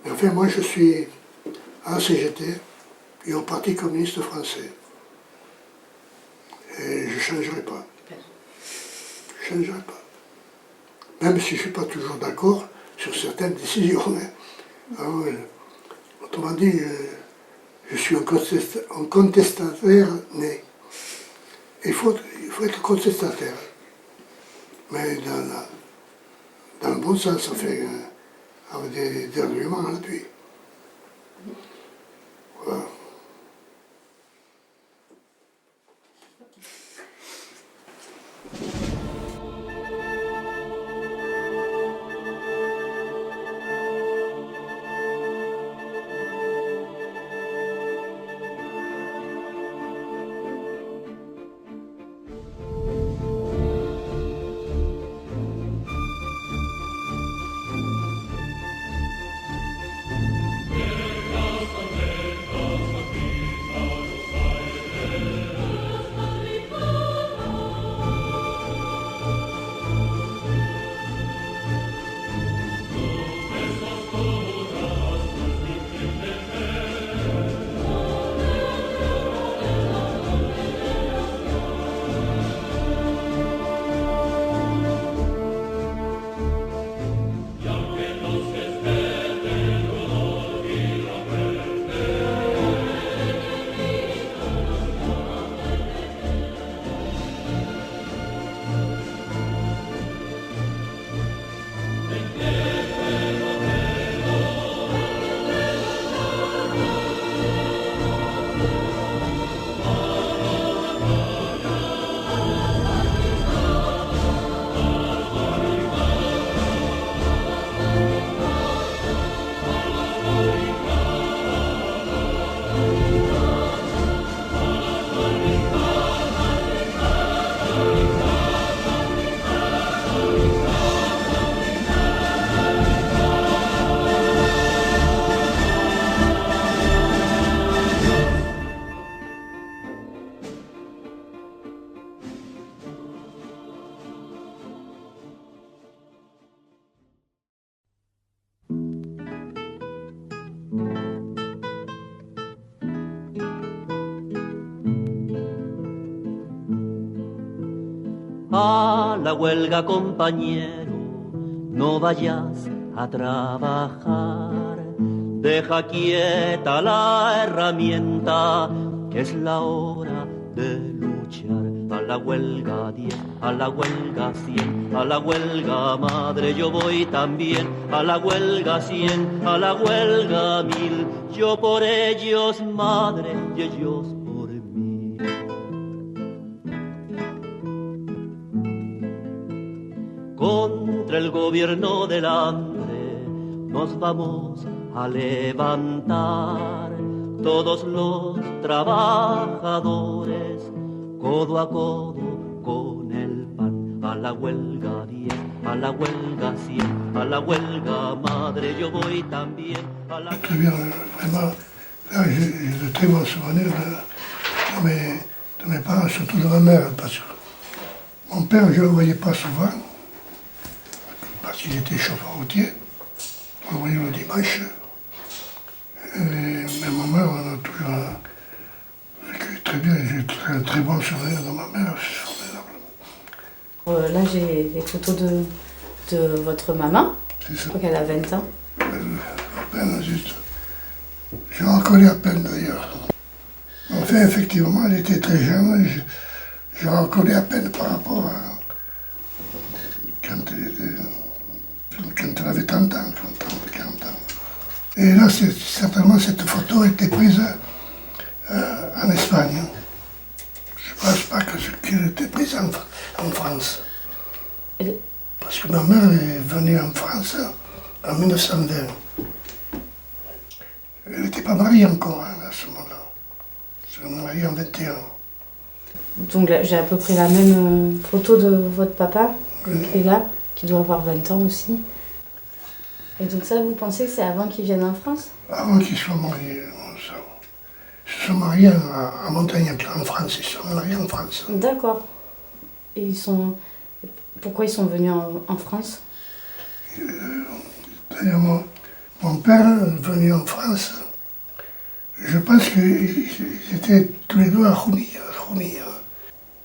Mais enfin, moi, je suis à la CGT et au Parti communiste français. Et je ne changerai pas. Je ne changerai pas. Même si je ne suis pas toujours d'accord sur certaines décisions. Hein. Alors, autrement dit, je suis un contestataire né. Il faut être contestataire. Mais dans le bon sens, ça fait avec des arguments à l'appui. Voilà. A la huelga, compañero, no vayas a trabajar. Deja quieta la herramienta, que es la hora de luchar. A la huelga 10, a la huelga 100, a la huelga madre yo voy también. A la huelga 100, a la huelga 1000, yo por ellos madre y ellos por mí. Contra el gobierno del hambre nos vamos a levantar, todos los trabajadores, codo a codo con el pan. A la huelga 10, a la huelga 100, a la huelga madre yo voy también. A la... Très bien, vraiment, là j'ai de très bons souvenirs de mes parents, surtout de ma mère, parce que mon père, je ne le voyais pas souvent, parce qu'il était chauffeur routier, on le voyait le dimanche. Mais ma mère, on a toujours vécu très bien, j'ai très bons souvenirs de ma mère, c'est formidable. Là, j'ai les photos de votre maman, je crois qu'elle a 20 ans. À peine, juste. Je la reconnais à peine d'ailleurs. Enfin, effectivement, elle était très jeune, je la reconnais à peine par rapport à quand elle avait 30 ans, 40 ans. Et là, certainement, cette photo a été prise en Espagne. Je ne pense pas qu'elle était prise en France. Parce que ma mère est venue en France en 1920. Elle n'était pas mariée encore hein, à ce moment-là. Elle s'est mariée en 21. Donc là, j'ai à peu près la même photo de votre papa, qui est là, qui doit avoir 20 ans aussi. Et donc ça, vous pensez que c'est avant qu'ils viennent en France? Avant qu'ils soient mariés, ça. Ils se sont mariés à Montagnac, en France. Ils se sont mariés en France. D'accord. Et pourquoi ils sont venus en France? D'ailleurs, mon Mon père est venu en France. Je pense qu'ils étaient tous les deux à Khoumi.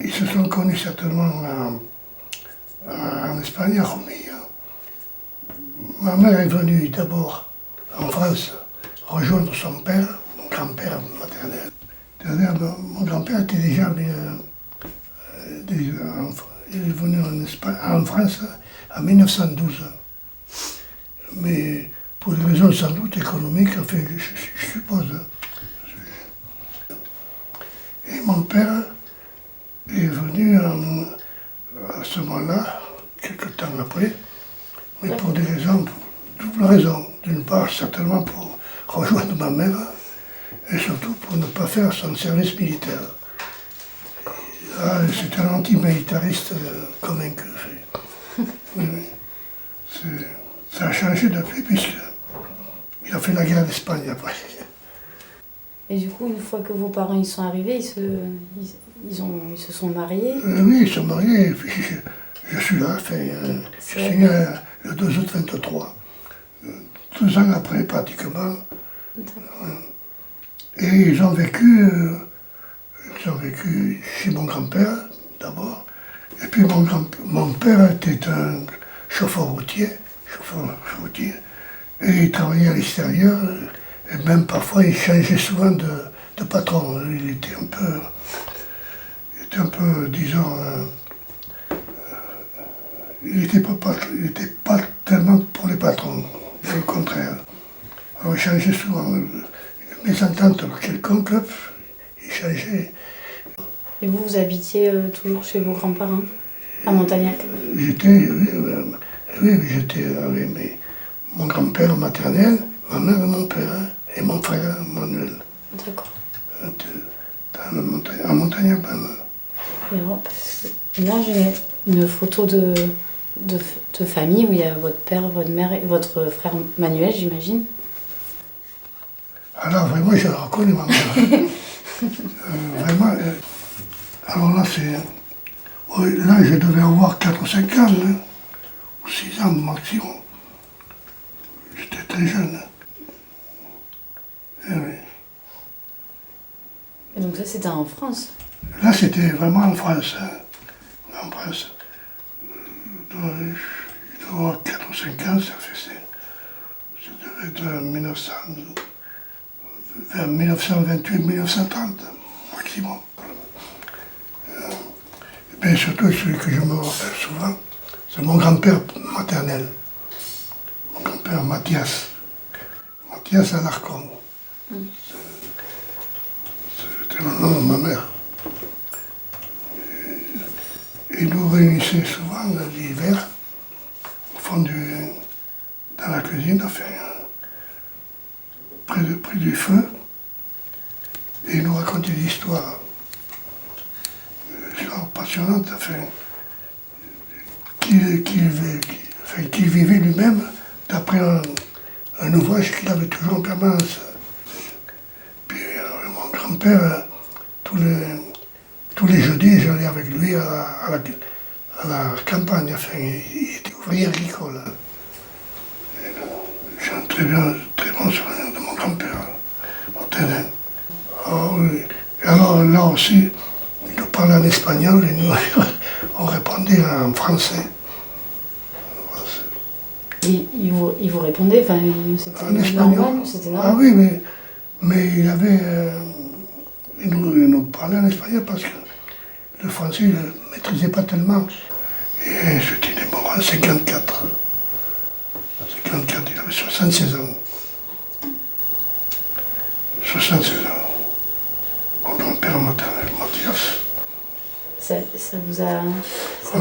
Ils se sont connus certainement en Espagne, à Khoumi. Ma mère est venue d'abord en France rejoindre son père, mon grand-père maternel. C'est-à-dire, mon grand-père était déjà il est venu en France en 1912. Mais pour des raisons sans doute économiques, enfin, je suppose. Et mon père est venu à ce moment-là, quelque temps après, mais pour des raisons, pour double raison. D'une part, certainement pour rejoindre ma mère, et surtout pour ne pas faire son service militaire. C'est un antimilitariste convaincu. Ça a changé depuis, puisqu'il a fait la guerre d'Espagne après. Et du coup, une fois que vos parents ils sont arrivés, ils se sont mariés. Oui, ils sont mariés, et puis je suis là, je suis né le 2 août 23, 2 ans après pratiquement. Et ils ont vécu chez mon grand-père d'abord, et puis mon père était un chauffeur routier, et il travaillait à l'extérieur, et même parfois il changeait souvent de patron. Il était un peu, disons, il n'était pas tellement pour les patrons, au contraire. Alors il changeait souvent, une mésentente quelconque, il changeait. Et vous habitiez toujours chez vos grands-parents, à Montagnac? J'étais avec mon grand-père maternel, ma mère et mon père, et mon frère Manuel. D'accord. À Montagnac. Et alors, là, j'ai une photo de famille où il y a votre père, votre mère et votre frère Manuel, j'imagine. Alors vraiment, je la reconnais, ma mère. Vraiment. Alors là, là, je devais avoir 4 ou 5 ans, hein, ou 6 ans maximum. J'étais très jeune. Et oui. Et donc ça, c'était en France? Là, c'était vraiment en France. Hein. En France. Il doit avoir 4 ou 5 ans, ça devait être vers 1928-1930, maximum. Mais surtout, celui que je me rappelle souvent, c'est mon grand-père maternel. Mon grand-père Mathias. Mathias Alarcon. C'était le nom de ma mère. Et nous réunissions souvent l'hiver, au fond dans la cuisine, enfin, près du feu, et il nous racontait des histoires passionnantes, enfin, qu'il vivait lui-même d'après un ouvrage qu'il avait toujours en permanence. Puis mon grand-père, tous les jeudis, j'allais avec lui à la campagne, enfin, il était ouvrier agricole. J'ai un très bon souvenir de mon grand-père, maternel. Alors là aussi, il nous parlait en espagnol et nous, on répondait en français. Il vous répondait, enfin, c'était normal, c'était normal. Ah oui, mais il nous parlait en espagnol parce que le français, il ne le maîtrisait pas tellement. Et c'était mort en 54. En 54, il avait 76 ans. 76 ans. Mon grand-père maternel, Mathias. Ça vous a...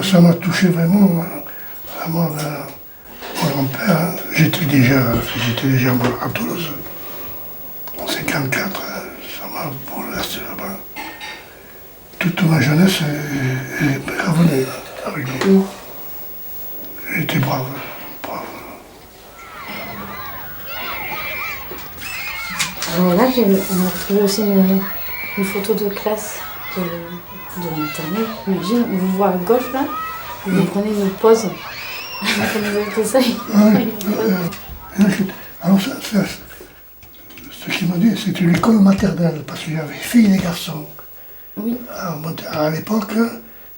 Ça m'a touché vraiment, la mort de mon grand-père. J'étais déjà à Toulouse. En 54, ça m'a bouleversé là-bas. Toute ma jeunesse est revenue avec lui. Il était brave. Alors là, on a retrouvé aussi une photo de classe de maternelle. Imagine, on vous voit à gauche là, vous prenez une pause. Comment vous avez fait ça? Alors ce qu'il m'a dit, c'était une école maternelle, parce qu'il y avait filles et garçons. Oui. À l'époque,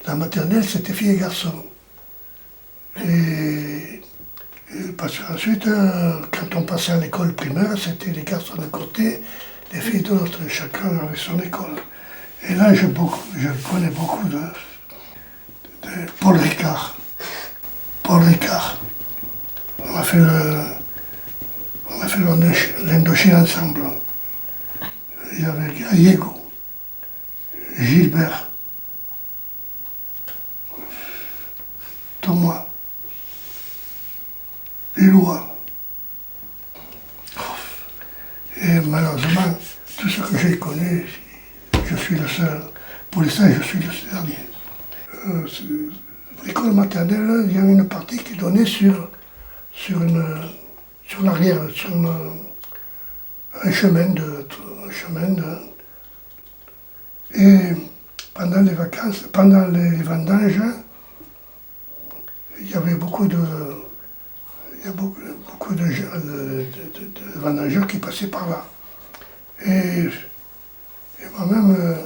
la maternelle, c'était filles et garçons. Et parce qu'ensuite, quand on passait à l'école primaire, c'était les garçons d'un côté, les filles de l'autre, chacun avait son école. Et là, je connais beaucoup de Paul Ricard. Paul Ricard. On a fait l'Indochine ensemble. Il y avait Gallego, Gilbert, Thomas, Hulot. Et malheureusement, tout ce que j'ai connu, je suis le seul. Pour l'instant, je suis le dernier. L'école maternelle, il y a une partie qui donnait sur l'arrière, sur un chemin et pendant les vacances, pendant les vendanges, il y avait beaucoup de vendangeurs qui passaient par là. Et moi-même,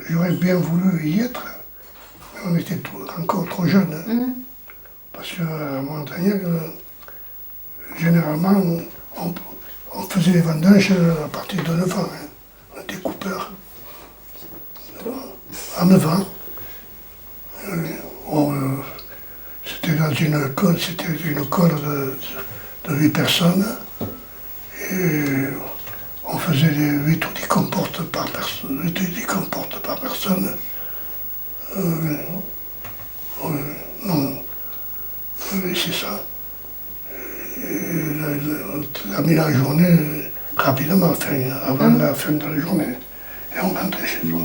j'aurais bien voulu y être, mais on était encore trop jeunes. Hein. Parce qu'à Montagnac, généralement, on faisait les vendanges à partir de 9 ans. Hein. On était coupeurs. À 9 ans. C'était dans une colle de 8 personnes. Et on faisait les 8 ou 10 comportes par personne. Non, oui, c'est ça. On a mis la journée rapidement, avant la fin de la journée. Et on rentrait chez soi.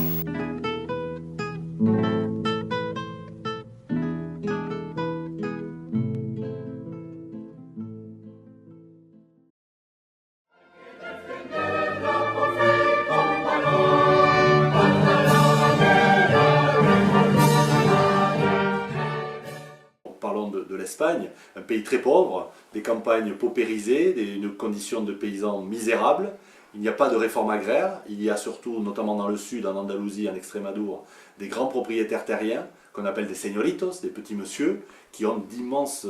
Parlons de l'Espagne, un pays très pauvre, des campagnes paupérisées, une condition de paysans misérables. Il n'y a pas de réforme agraire, il y a surtout, notamment dans le sud, en Andalousie, en Extrémadure, des grands propriétaires terriens, qu'on appelle des señoritos, des petits monsieur, qui ont d'immenses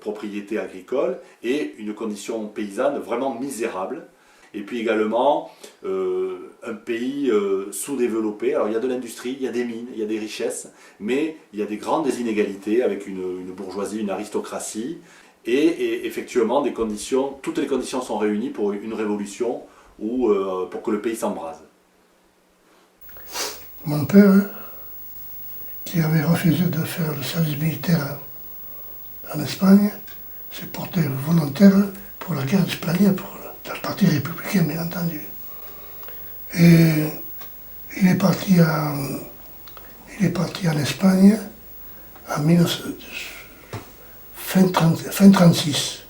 propriétés agricoles et une condition paysanne vraiment misérable. Et puis également un pays sous-développé. Alors il y a de l'industrie, il y a des mines, il y a des richesses, mais il y a des grandes inégalités avec une bourgeoisie, une aristocratie. Et effectivement, toutes les conditions sont réunies pour une révolution ou pour que le pays s'embrase. Mon père, qui avait refusé de faire le service militaire en Espagne, s'est porté volontaire pour la guerre d'Espagne, pour la partie républicaine, bien entendu. Et il est parti en Espagne en fin 36.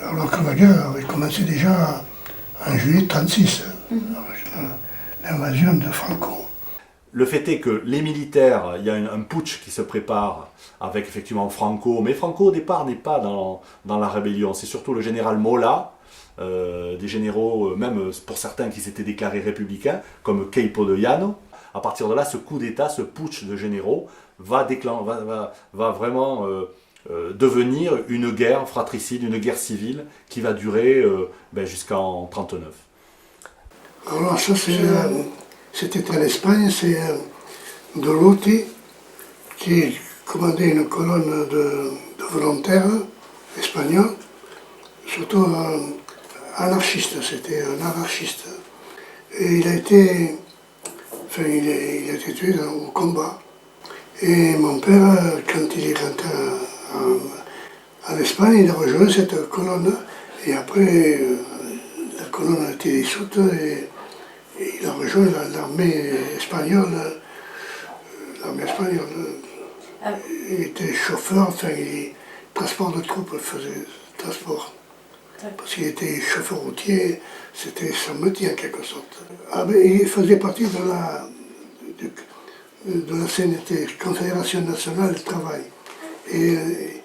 Alors que la guerre avait commencé déjà en juillet 36, avec l'invasion de Franco. Le fait est que les militaires, il y a un putsch qui se prépare avec effectivement Franco, mais Franco au départ n'est pas dans la rébellion, c'est surtout le général Mola, des généraux, même pour certains qui s'étaient déclarés républicains, comme Queipo de Llano. À partir de là, ce coup d'État, ce putsch de généraux va vraiment devenir une guerre fratricide, une guerre civile qui va durer jusqu'en 1939. Alors ça, c'était en Espagne, c'est Dolotti qui commandait une colonne de volontaires espagnols, surtout anarchistes, c'était un anarchiste. Et il a été tué au combat. Et mon père, quand il est rentré en Espagne, il a rejoint cette colonne. Et après, la colonne a été dissoute et il a rejoint l'armée espagnole. Il était chauffeur, transport de troupes, il faisait transport. Parce qu'il était chauffeur routier, c'était son métier en quelque sorte. Il faisait partie de la CNT, Confédération nationale du travail. Et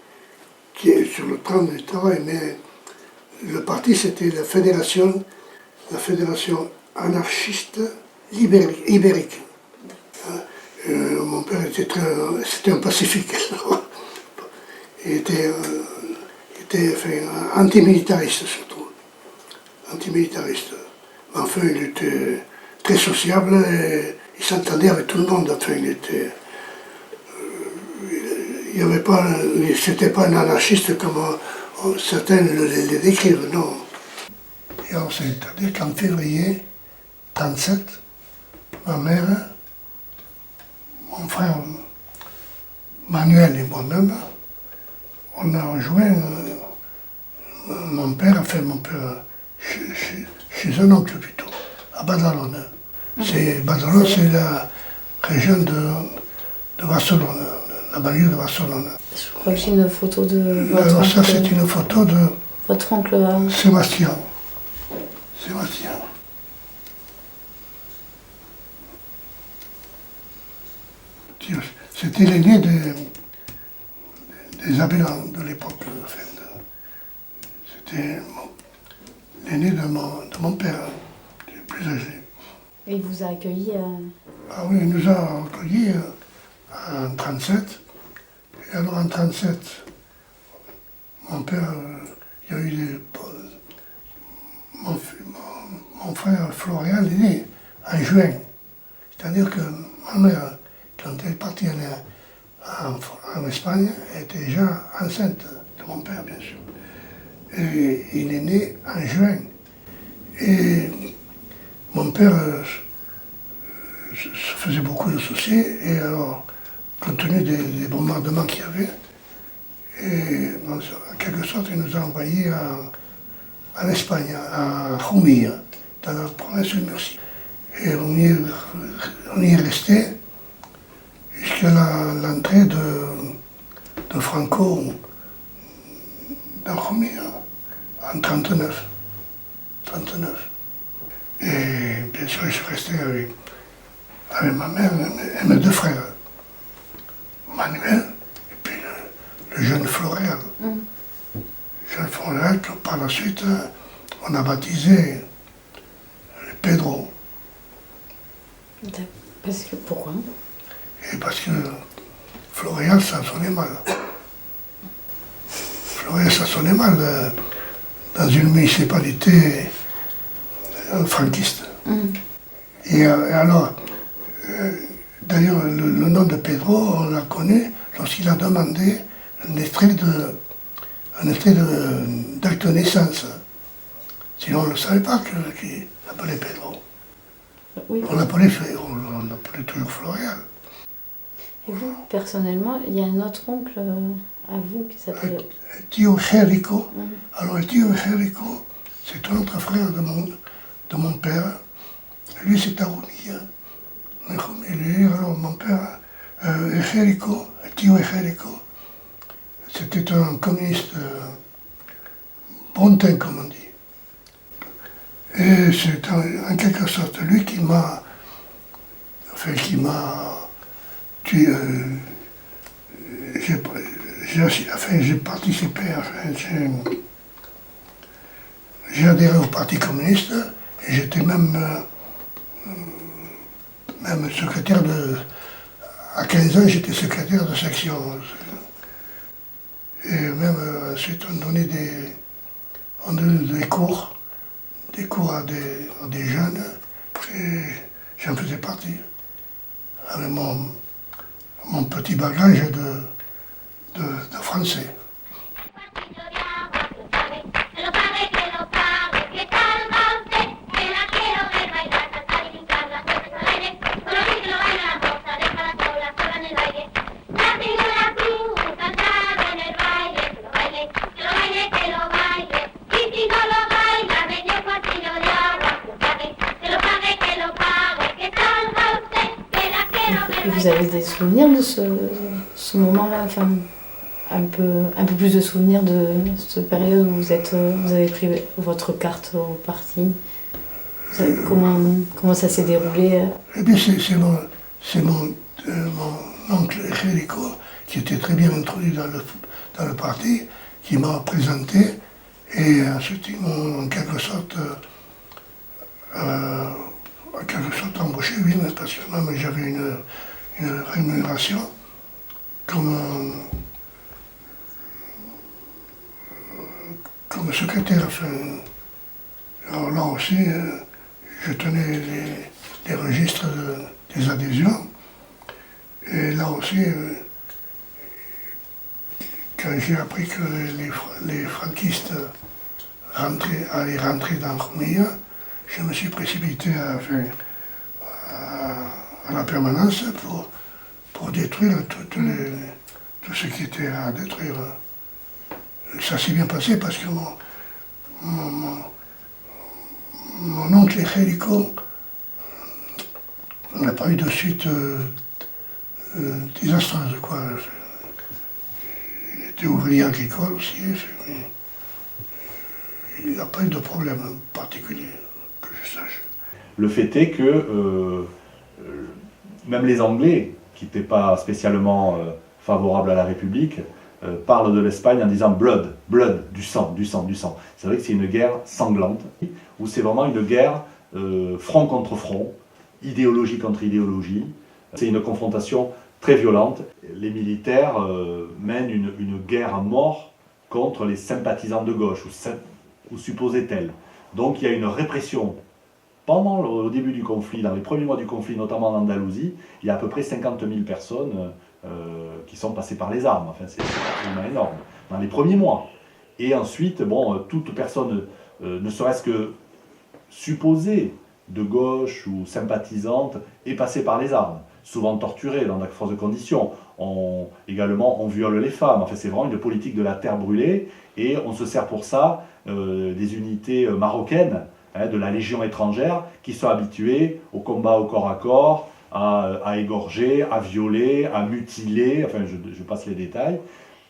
qui est sur le plan du travail, mais le parti c'était la fédération anarchiste ibérique. Mon père c'était un pacifique. Il était antimilitariste surtout. Antimilitariste. Enfin, il était très sociable et il s'entendait avec tout le monde. Enfin, c'était pas un anarchiste comme certains le décrivent, non. Et alors, c'est-à-dire qu'en février 1937, ma mère, mon frère Manuel et moi-même, on a rejoint mon père chez un oncle plutôt, à Badalone. Badalone, c'est la région de Barcelone, la banlieue de Barcelone. Je crois que j'ai une photo de votre Alors oncle. ça, c'est une photo de Votre oncle. Sébastien. C'était l'aîné des habitants de l'époque. C'était l'aîné de mon père, le plus âgé. Et il vous a accueilli Ah oui, il nous a accueillis en 1937. Et alors en 1937, mon père, il y a eu mon frère Florian est né en juin. C'est-à-dire que ma mère, quand elle est partie en Espagne, elle était déjà enceinte de mon père, bien sûr. Et il est né en juin. Et mon père se faisait beaucoup de soucis, et alors, compte tenu des bombardements qu'il y avait, et en quelque sorte, il nous a envoyés en Espagne, à Jumilla, dans la province de Murcie. Et on y est resté jusqu'à l'entrée de Franco dans Jumilla, en 1939. Et bien sûr, je suis resté avec ma mère et mes deux frères, Manuel et puis le jeune Florian. Jeune Florian, que par la suite, on a baptisé Pedro. Parce que pourquoi? Et parce que Florian, ça sonnait mal. Florian, ça sonnait mal dans une municipalité franquiste. Et alors, d'ailleurs, le nom de Pedro, on l'a connu lorsqu'il a demandé un extrait d'acte de naissance. Sinon, on ne savait pas qu'il s'appelait Pedro. Oui. On l'appelait toujours Florian. Et vous, personnellement, il y a un autre oncle à vous qui s'appelle... Tio Jerico. Alors, le Tio Jerico, c'est un autre frère de mon père. Lui, c'est à Jumilla. Alors, mon père, Jerico, Tio Jerico, c'était un communiste bon teint, comme on dit. Et c'est en quelque sorte lui qui m'a tué. J'ai participé, j'ai adhéré au Parti communiste et j'étais même secrétaire à 15 ans, j'étais secrétaire de section. Et même ensuite on donnait des cours à des jeunes, et j'en faisais partie. Avec mon petit bagage de français. Et vous avez des souvenirs de ce moment-là, enfin, un peu plus de souvenirs de cette période où vous avez pris votre carte au parti? Vous savez comment ça s'est déroulé? Eh bien, c'est mon oncle Jerico qui était très bien introduit dans le parti qui m'a présenté et ensuite ils m'ont en quelque sorte embauché, oui, mais parce que même j'avais une rémunération comme secrétaire. Enfin, alors là aussi, je tenais les registres des adhésions. Et là aussi, quand j'ai appris que les franquistes allaient rentrer dans Jumilla, je me suis précipité à la permanence pour détruire tout ce qui était à détruire. Ça s'est bien passé parce que mon oncle Hérico n'a pas eu de suite désastreuse, quoi. Il était ouvrier agricole aussi, mais il n'a pas eu de problème particulier, que je sache. Le fait est que même les Anglais, qui n'étaient pas spécialement favorables à la République, parlent de l'Espagne en disant blood, blood, du sang, du sang, du sang. C'est vrai que c'est une guerre sanglante, où c'est vraiment une guerre front contre front, idéologie contre idéologie. C'est une confrontation très violente. Les militaires mènent une guerre à mort contre les sympathisants de gauche, ou supposés tels. Donc il y a une répression. Au début du conflit, dans les premiers mois du conflit, notamment en Andalousie, il y a à peu près 50 000 personnes qui sont passées par les armes. Enfin, c'est absolument énorme. Dans les premiers mois. Et ensuite, toute personne, ne serait-ce que supposée de gauche ou sympathisante, est passée par les armes. Souvent torturée dans d'affreuses conditions. Également, on viole les femmes. Enfin, c'est vraiment une politique de la terre brûlée. Et on se sert pour ça des unités marocaines, de la Légion étrangère, qui sont habitués au combat au corps à corps, à égorger, à violer, à mutiler, enfin je passe les détails.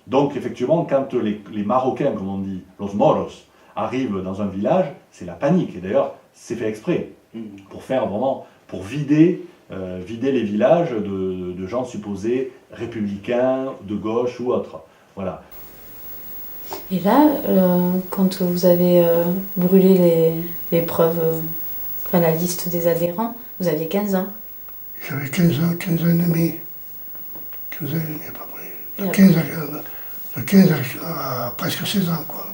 Donc effectivement, quand les Marocains, comme on dit, los moros, arrivent dans un village, c'est la panique. Et d'ailleurs, c'est fait exprès, pour vider les villages de gens supposés républicains, de gauche ou autres. Voilà. Et là, quand vous avez brûlé les preuves, la liste des adhérents, vous aviez 15 ans. J'avais 15 ans et demi. 15 ans et demi à peu près. De 15 à presque 16 ans, quoi.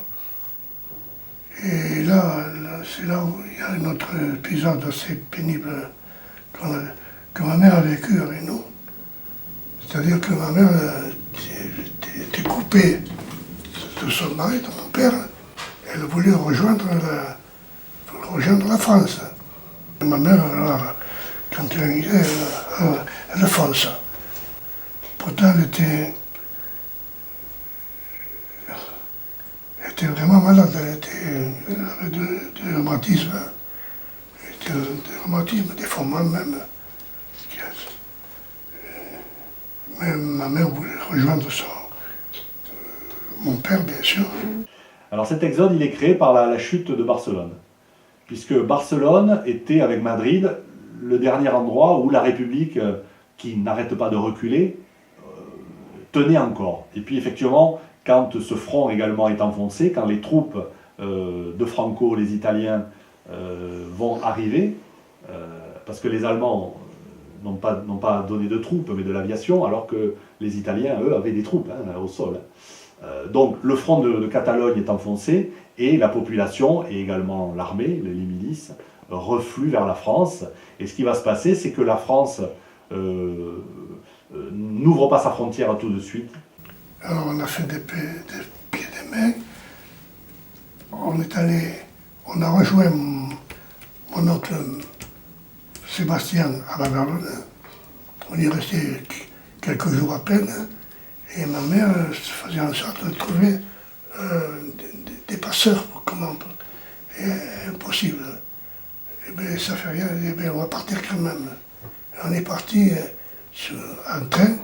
Et là c'est là où il y a un autre épisode assez pénible que ma mère a vécu avec nous. C'est-à-dire que ma mère était coupée de son mari, de mon père. Elle voulait rejoindre la France. Et ma mère, alors, quand elle arrivait, elle fonce. Pourtant, elle était vraiment malade. Elle avait des rhumatismes. Des rhumatismes, des formes même. Mais ma mère voulait rejoindre mon père, bien sûr. Alors cet exode, il est créé par la chute de Barcelone. Puisque Barcelone était, avec Madrid, le dernier endroit où la République, qui n'arrête pas de reculer, tenait encore. Et puis effectivement, quand ce front également est enfoncé, quand les troupes de Franco, les Italiens, vont arriver, parce que les Allemands n'ont pas donné de troupes, mais de l'aviation, alors que les Italiens, eux, avaient des troupes au sol. Donc le front de Catalogne est enfoncé, et la population, et également l'armée, les milices, refluent vers la France. Et ce qui va se passer, c'est que la France n'ouvre pas sa frontière tout de suite. Alors on a fait des pieds des mains. On a rejoint mon oncle Sébastien à Badalone. On y est resté quelques jours à peine. Et ma mère faisait en sorte de trouver des passeurs pour comment. Impossible. Et bien ça fait rien, et bien, on va partir quand même. Et on est parti en train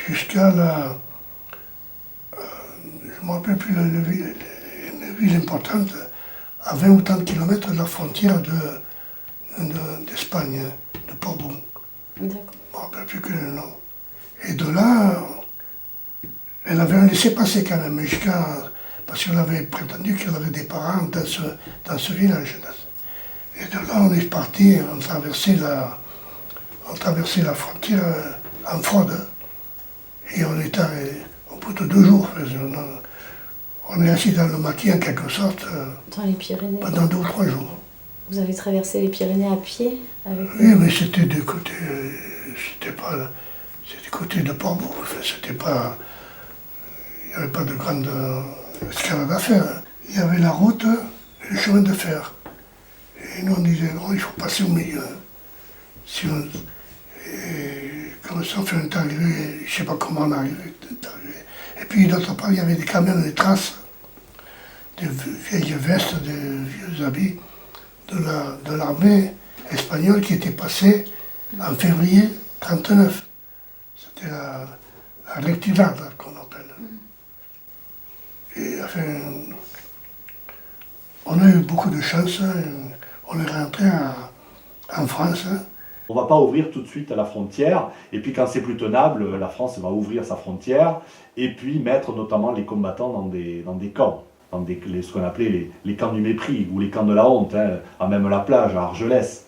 jusqu'à je ne me rappelle plus une ville importante, à 20 ou 30 kilomètres de la frontière d'Espagne, de Portbou. D'accord. Je ne me rappelle plus que le nom. Et de là, Elle avait un laissez-passer quand même, parce qu'on avait prétendu qu'elle avait des parents dans ce village. Et de là, on est parti, on traversait la frontière en fraude. Et on est arrivé au bout de 2 jours. On est assis dans le maquis en quelque sorte Dans les Pyrénées. pendant 2 ou 3 jours. Vous avez traversé les Pyrénées à pied avec... Oui, mais c'était du côté, c'était du côté de Portbou. Enfin, c'était pas, il n'y avait pas de grande escalade à faire. Il y avait la route et le chemin de fer. Et nous on disait non, il faut passer au milieu. Et comme ça, on est arrivé, je ne sais pas comment on est arrivé. Et puis d'autre part, il y avait quand même des traces, des vieilles vestes, des vieux habits de l'armée espagnole qui était passée en février 1939. C'était la retirada qu'on appelle. Et enfin, on a eu beaucoup de chance, on est rentré en France. On ne va pas ouvrir tout de suite la frontière, et puis quand c'est plus tenable, la France va ouvrir sa frontière, et puis mettre notamment les combattants dans des camps, ce qu'on appelait les camps du mépris, ou les camps de la honte, à même la plage, à Argelès.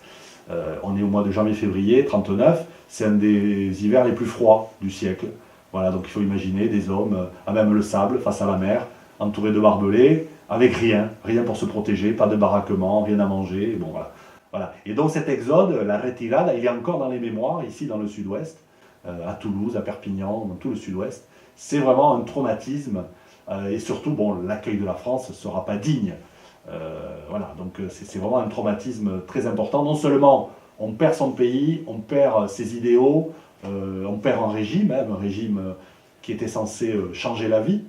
On est au mois de janvier-février 1939, c'est un des hivers les plus froids du siècle. Voilà, donc il faut imaginer des hommes à même le sable, face à la mer, entourés de barbelés, avec rien pour se protéger, pas de baraquement, rien à manger, bon voilà. Voilà. Et donc cet exode, la retirada, il est encore dans les mémoires, ici dans le sud-ouest, à Toulouse, à Perpignan, dans tout le sud-ouest. C'est vraiment un traumatisme, et surtout, bon, l'accueil de la France ne sera pas digne. Voilà, donc c'est vraiment un traumatisme très important. Non seulement on perd son pays, on perd ses idéaux, on perd un régime qui était censé changer la vie,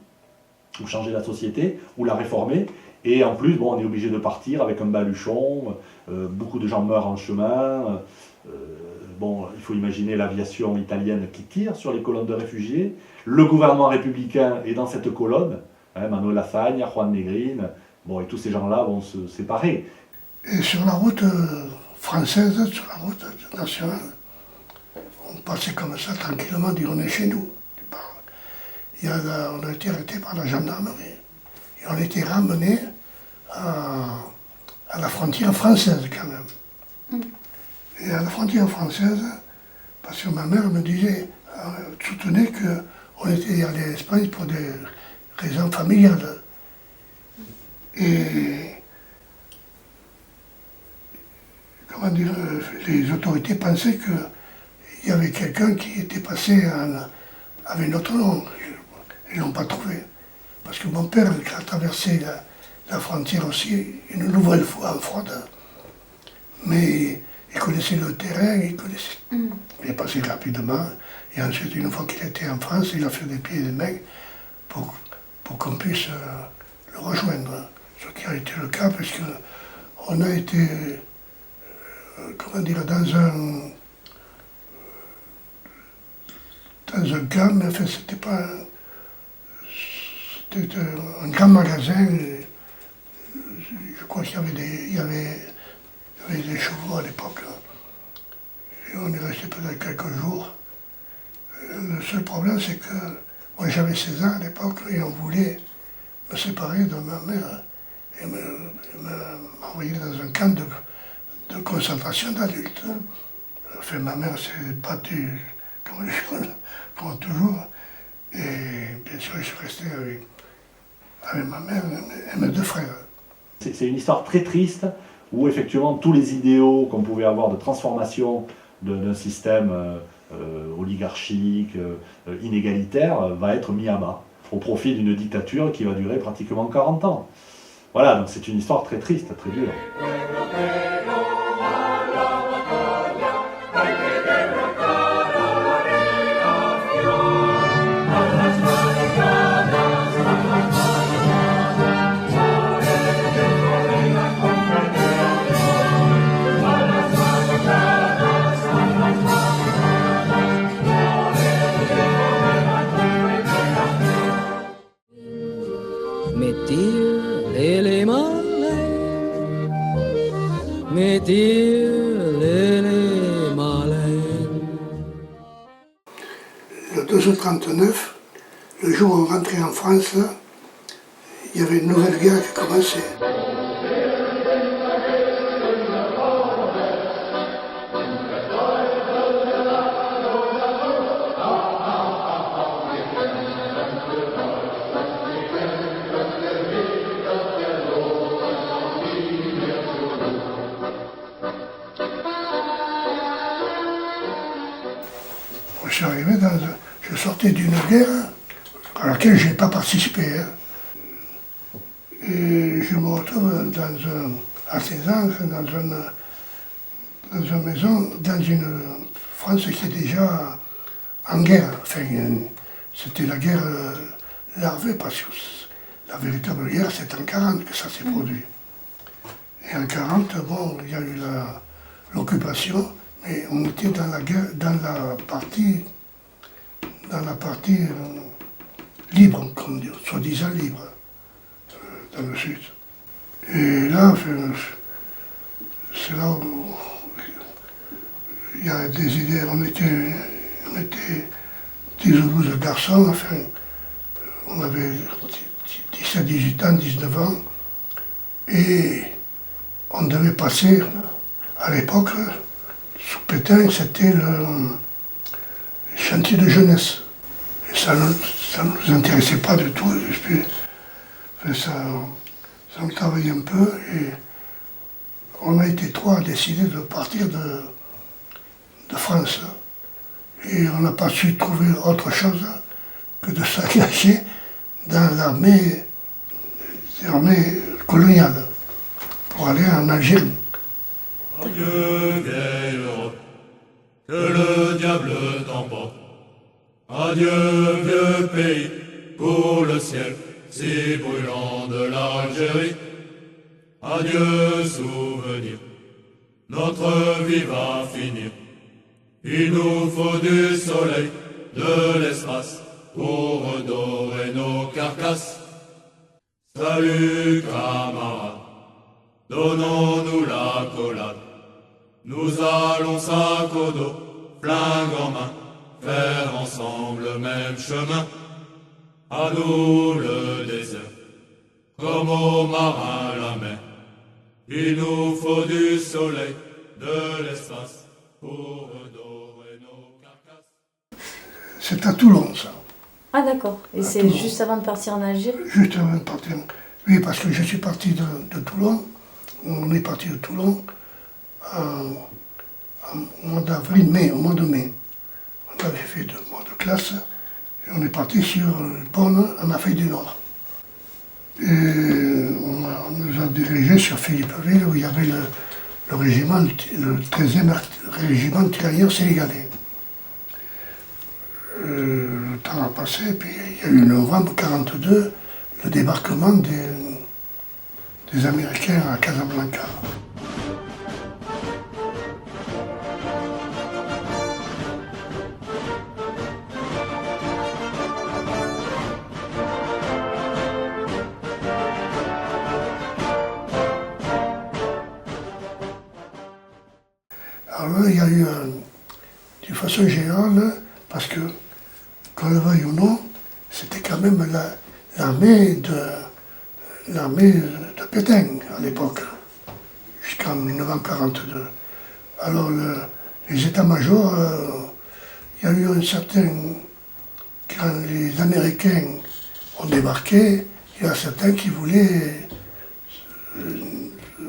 ou changer la société, ou la réformer. Et en plus, bon, on est obligé de partir avec un baluchon, beaucoup de gens meurent en chemin. Bon, il faut imaginer l'aviation italienne qui tire sur les colonnes de réfugiés. Le gouvernement républicain est dans cette colonne, Manuel Azaña, Juan Negrín, bon, et tous ces gens-là vont se séparer. Et sur la route française, sur la route nationale, on passait comme ça tranquillement, on dit on est chez nous. On a été arrêtés par la gendarmerie. Et on a été ramenés à la frontière française quand même. Et à la frontière française, parce que ma mère me disait, soutenait qu'on était allé en Espagne pour des raisons familiales. Et comment dire, les autorités pensaient qu'il y avait quelqu'un qui était passé avec notre nom. Ils ne l'ont pas trouvé. Parce que mon père a traversé la frontière aussi une nouvelle fois en fraude. Mais il connaissait le terrain, il est passé rapidement. Et ensuite, une fois qu'il était en France, il a fait des pieds et des mains pour qu'on puisse le rejoindre. Ce qui a été le cas, parce qu'on a été, comment dire, dans un camp, mais enfin, c'était pas... C'était un grand magasin, je crois qu'il y avait des chevaux à l'époque. Et on est resté peut-être quelques jours. Le seul problème, c'est que moi j'avais 16 ans à l'époque et on voulait me séparer de ma mère et m'envoyer dans un camp de concentration d'adultes. Enfin, ma mère s'est battue comme toujours. Et bien sûr, je suis resté avec ma mère et mes 2 frères. C'est une histoire très triste où effectivement tous les idéaux qu'on pouvait avoir de transformation d'un système oligarchique, inégalitaire, va être mis à bas au profit d'une dictature qui va durer pratiquement 40 ans. Voilà, donc c'est une histoire très triste, très dure. Le 239, le jour où on rentrait en France, il y avait une nouvelle guerre qui commençait. Je sortais d'une guerre à laquelle je n'ai pas participé. Hein. Et je me retrouve à 16 ans dans une maison, dans une France qui est déjà en guerre. Enfin, c'était la guerre larvée, parce que la véritable guerre, c'est en 40 que ça s'est produit. Et en 40, bon, il y a eu l'occupation, mais on était dans la guerre, dans la partie libre, comme dire, soi-disant libre, dans le sud. Et là, c'est là où il y a des idées. On était 10 ou 12 garçons, enfin, on avait 17, 18 ans, 19 ans, et on devait passer, à l'époque, sous Pétain, c'était le chantier de jeunesse. Et ça ne nous intéressait pas du tout. Ça nous travaillait un peu et on a été 3 à décider de partir de France. Et on n'a pas su trouver autre chose que de s'engager dans l'armée coloniale pour aller en Algérie. Adieu vieille Europe, que le diable t'emporte. Adieu vieux pays, pour le ciel si brûlant de l'Algérie. Adieu souvenir, notre vie va finir. Il nous faut du soleil, de l'espace, pour redorer nos carcasses. Salut camarades, donnons-nous l'accolade. Nous allons sac au dos, flingue en main, faire ensemble le même chemin. À nous le désert, comme aux marins la mer. Il nous faut du soleil, de l'espace, pour redorer nos carcasses. C'est à Toulon, ça. Ah d'accord, et c'est juste avant de partir en Algérie? Juste avant de partir. Oui, parce que je suis parti de Toulon. On est parti de Toulon au mois d'avril, au mois de mai. On avait fait 2 mois de classe et on est parti sur Bonn, en Afrique du Nord. Et on nous a dirigés sur Philippeville où il y avait le régiment, le 13e régiment tirailleur sénégalais. Le temps a passé, puis il y a eu novembre 1942, le débarquement des Américains à Casablanca. Alors là, il y a eu, d'une façon générale, parce que, qu'on le veuille ou non, c'était quand même l'armée de Pétain à l'époque, jusqu'en 1942. Alors les états-majors, il y a eu un certain... Quand les Américains ont débarqué, il y a certains qui voulaient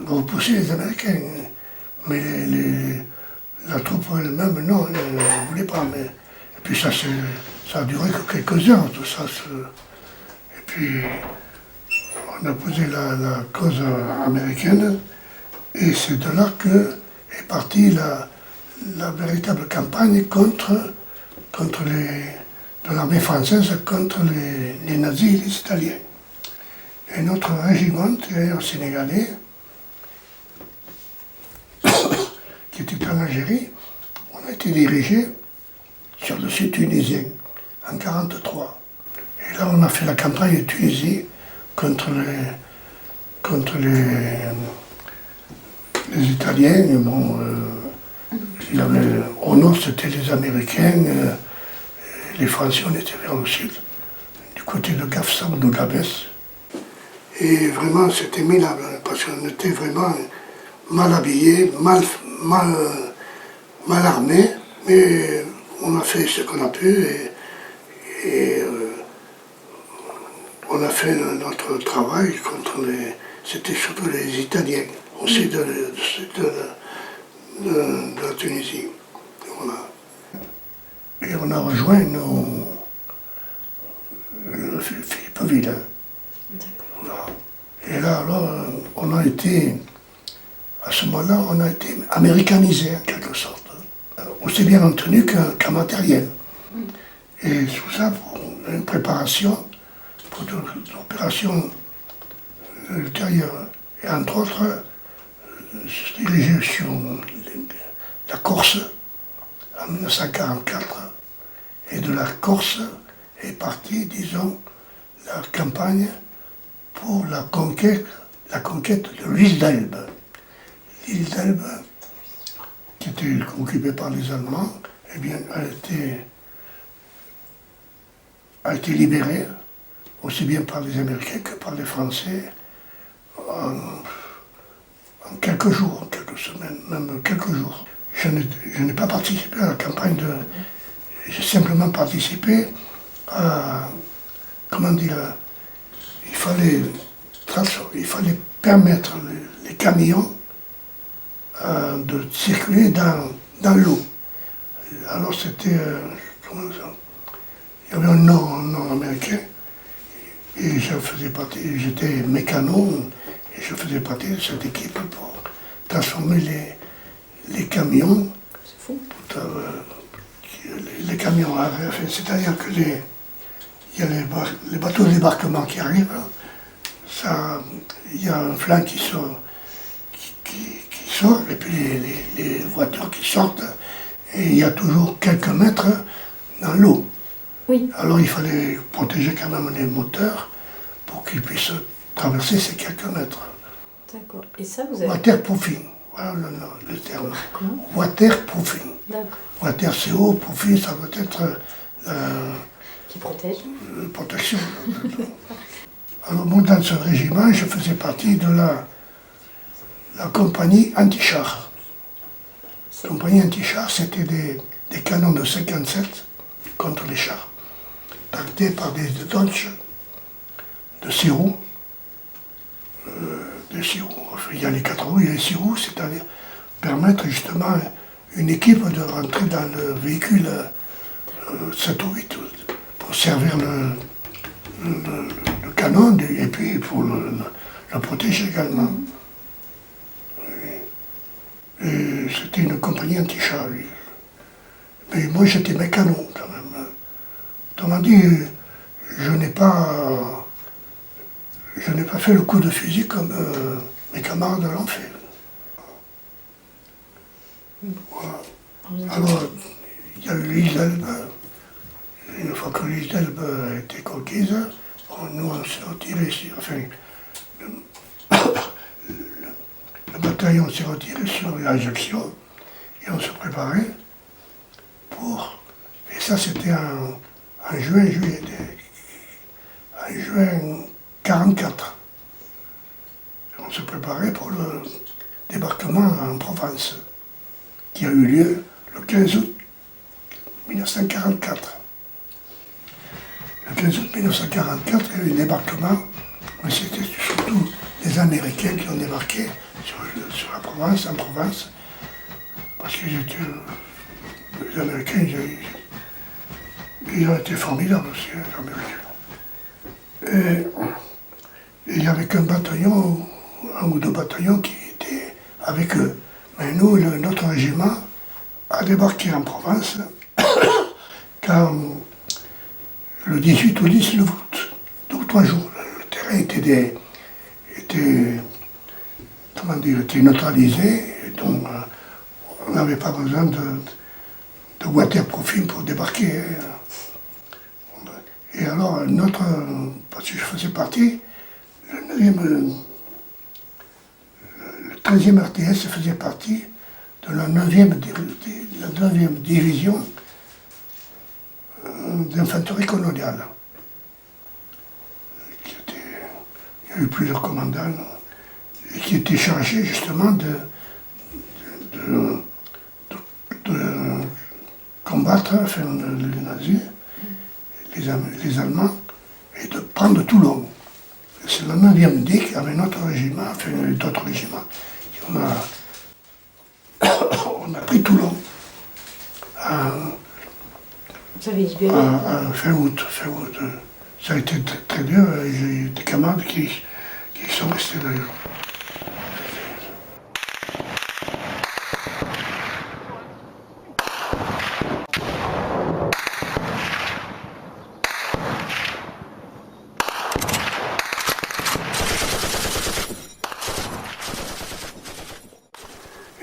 repousser les Américains. Mais la troupe elle-même, non, elle ne voulait pas. Mais, et puis ça a duré que quelques heures, tout ça. Et puis on a posé la cause américaine, et c'est de là que est partie la véritable campagne de l'armée française contre les nazis et les Italiens. Et notre régiment, tirailleur sénégalais, qui était en Algérie, on a été dirigé sur le sud tunisien, en 1943. Et là, on a fait la campagne de Tunisie contre les Italiens. Bon, au nord, c'était les Américains, les Français, on était vers le sud. du côté de Gafsam de Gabès. Et vraiment, c'était minable, parce qu'on était vraiment mal habillés, mal armés, mais on a fait ce qu'on a pu et on a fait notre travail contre les... C'était surtout les Italiens, aussi de la Tunisie. Voilà. Et on a rejoint Philippeville. Voilà. Et là, alors, on a été, à ce moment-là, on a été américanisé en quelque sorte. Aussi bien en tenue qu'en matériel. Et tout ça pour une préparation pour de l'opération ultérieure. Et entre autres, se diriger sur la Corse en 1944. Et de la Corse est partie, disons, la campagne pour la conquête de l'île d'Elbe. L'île d'Elbe, qui était occupée par les Allemands, eh bien, a été libérée, aussi bien par les Américains que par les Français, en quelques jours, en quelques semaines, même quelques jours. Je n'ai pas participé à la campagne j'ai simplement participé à, comment dire, il fallait permettre les camions de circuler dans l'eau. Alors c'était, comment ça, il y avait un nom américain, et je faisais partie, j'étais mécano, et je faisais partie de cette équipe pour transformer les camions. C'est fou. Les camions, c'est-à-dire que il y a les bateaux de débarquement qui arrivent, il y a un flanc qui sort, et puis les voitures qui sortent, et il y a toujours quelques mètres dans l'eau. Oui. Alors il fallait protéger quand même les moteurs pour qu'ils puissent traverser ces quelques mètres. D'accord. Et ça, vous avez... Waterproofing, voilà le terme. Comment ? Waterproofing. D'accord. Water c'est eau, proofing ça doit être Qui protège. Protection. Alors moi dans ce régiment, je faisais partie de la compagnie anti-char. La compagnie anti-char, c'était des canons de 57 contre les chars, tractés par des Dodge de 6 roues. Il y a les 4 roues, il y a les 6 roues, c'est-à-dire permettre justement une équipe de rentrer dans le véhicule 7 ou 8 pour servir le canon et puis pour le protéger également. Et c'était une compagnie anti-char. Mais moi j'étais mécano quand même. Autrement dit, je n'ai pas fait le coup de fusil comme mes camarades l'ont fait. Voilà. Alors, il y a eu l'île d'Elbe. Une fois que l'île d'Elbe a été conquise, nous on s'est retiré ici. Enfin, le bataillon s'est retiré sur Ajaccio et on se préparait pour. Et ça, c'était en juin 1944. On se préparait pour le débarquement en Provence, qui a eu lieu le 15 août 1944. Le 15 août 1944, il y a eu un débarquement, mais c'était surtout les Américains qui ont débarqué sur la Provence, en Provence, parce que les Américains, ils ont été formidables aussi, les Américains. Et il n'y avait qu'un bataillon, un ou deux bataillons qui étaient avec eux. Mais nous, notre régiment a débarqué en Provence quand le 18 ou 19 août, 2 ou 3 jours, le terrain était neutralisé, et donc on n'avait pas besoin de waterproofing pour débarquer. Et alors, parce que je faisais partie, le 13e RTS faisait partie de la 9e division d'infanterie coloniale. il y a eu plusieurs commandants, et qui étaient chargés justement de combattre enfin, les nazis, les Allemands, et de prendre Toulon. C'est le 9e DIC avec notre régiment, enfin d'autres régiments. On a pris Toulon Vous avez libéré fin août. Ça a été très dur, j'ai eu des camarades qui sont restés d'ailleurs.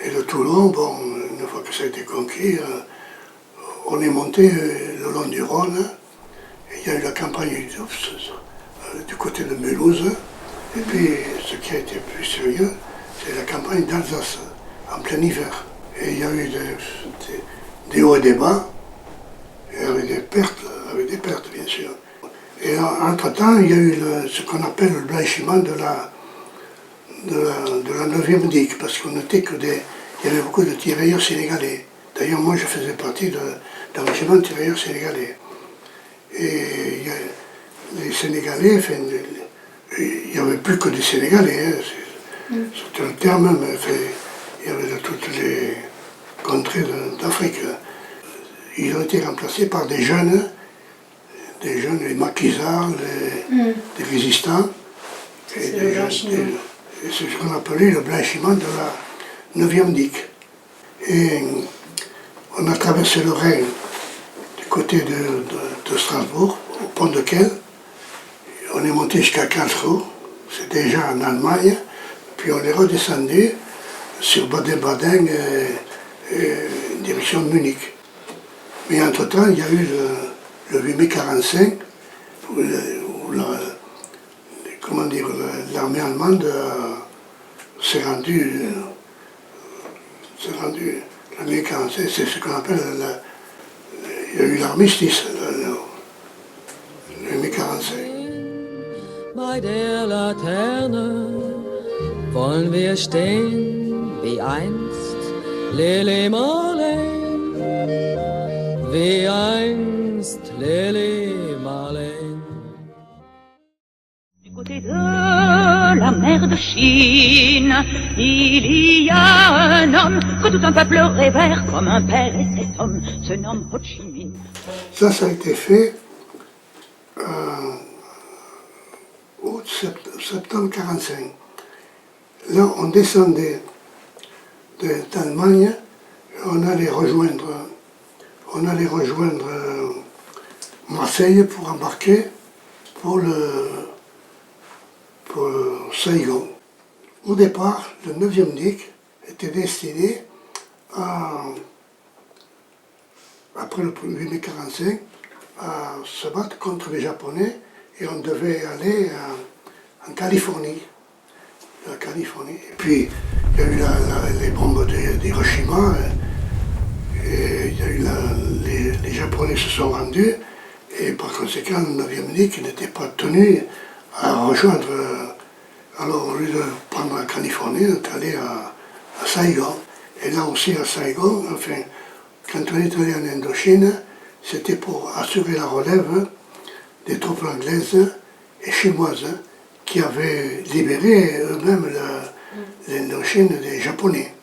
Et de Toulon, bon, une fois que ça a été conquis, on est monté le long du Rhône. Et il y a eu la campagne du côté de Mulhouse. Et puis, ce qui a été plus sérieux, c'est la campagne d'Alsace, en plein hiver. Et il y a eu des hauts et des bas, et avec des pertes, bien sûr. Et entre-temps, il y a eu ce qu'on appelle le blanchiment de la 9e DIC, parce qu'on n'était que il y avait beaucoup de tirailleurs sénégalais. D'ailleurs, moi, je faisais partie d'un régiment de tirailleurs sénégalais. Et les Sénégalais, enfin, il n'y avait plus que des Sénégalais, hein, c'était le terme, mais enfin, il y avait de toutes les contrées d'Afrique. Ils ont été remplacés par des jeunes, les maquisards, des résistants. C'est le blanchiment. Et c'est ce qu'on appelait le blanchiment de la 9e DIC. Et on a traversé le Rhin du côté de Strasbourg, au pont de Kehl. On est monté jusqu'à Karlsruhe, c'est déjà en Allemagne. Puis on est redescendu sur Baden-Baden et direction Munich. Mais entre-temps, il y a eu le 8 mai 1945, où l'armée allemande s'est rendue. La mai 1945, c'est ce qu'on appelle il y a eu l'armistice, le mai 1945. Bei der Laterne wollen wir stehen wie einst Lili Marleen, wie einst Lili Marleen. Du côté de la mer de Chine, il y a un homme que tout un peuple révère comme un père, et cet homme se nomme Ho Chi Minh. Ça a été fait septembre 1945. Là, on descendait d'Allemagne, on allait rejoindre Marseille pour embarquer pour Saigon. Au départ, le 9e DIC était destiné après le 8 mai 1945, à se battre contre les Japonais, et on devait aller en Californie. Et puis, il y a eu les bombes d'Hiroshima, et il y a eu les Japonais se sont rendus, et par conséquent, le 9e DIC n'était pas tenu à rejoindre. Alors, au lieu de prendre la Californie, on est allé à Saigon. Et là aussi, à Saigon, enfin, quand on est allé en Indochine, c'était pour assurer la relève des troupes anglaises et chinoises qui avaient libéré eux-mêmes l'Indochine des Japonais.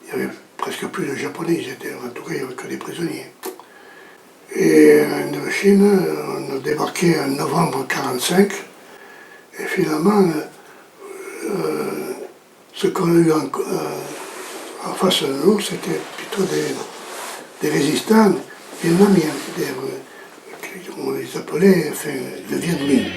Il n'y avait presque plus de Japonais, en tout cas il n'y avait que des prisonniers. Et en Indochine, on a débarqué en novembre 1945, et finalement, ce qu'on a eu en face de nous, c'était plutôt des résistants vietnamiens, on les appelait enfin, le Viet Minh.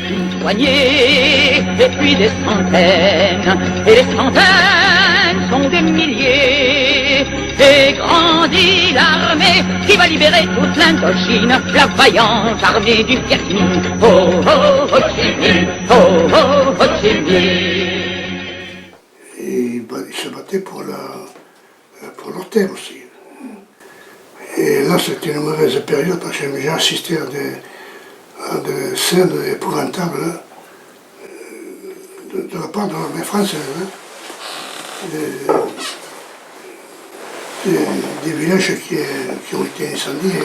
Une poignée, et puis des centaines, et les centaines sont des milliers. Et grandit l'armée qui va libérer toute l'Indochine, la vaillante armée du Viet Minh. Oh oh, Ho Chi Minh, oh oh, Ho Chi Minh. Et ils se battaient pour leur terre aussi. Et là, c'était une mauvaise période parce que j'ai assisté à des scènes épouvantables. de la part de l'armée française. Hein. Des villages qui ont été incendiés.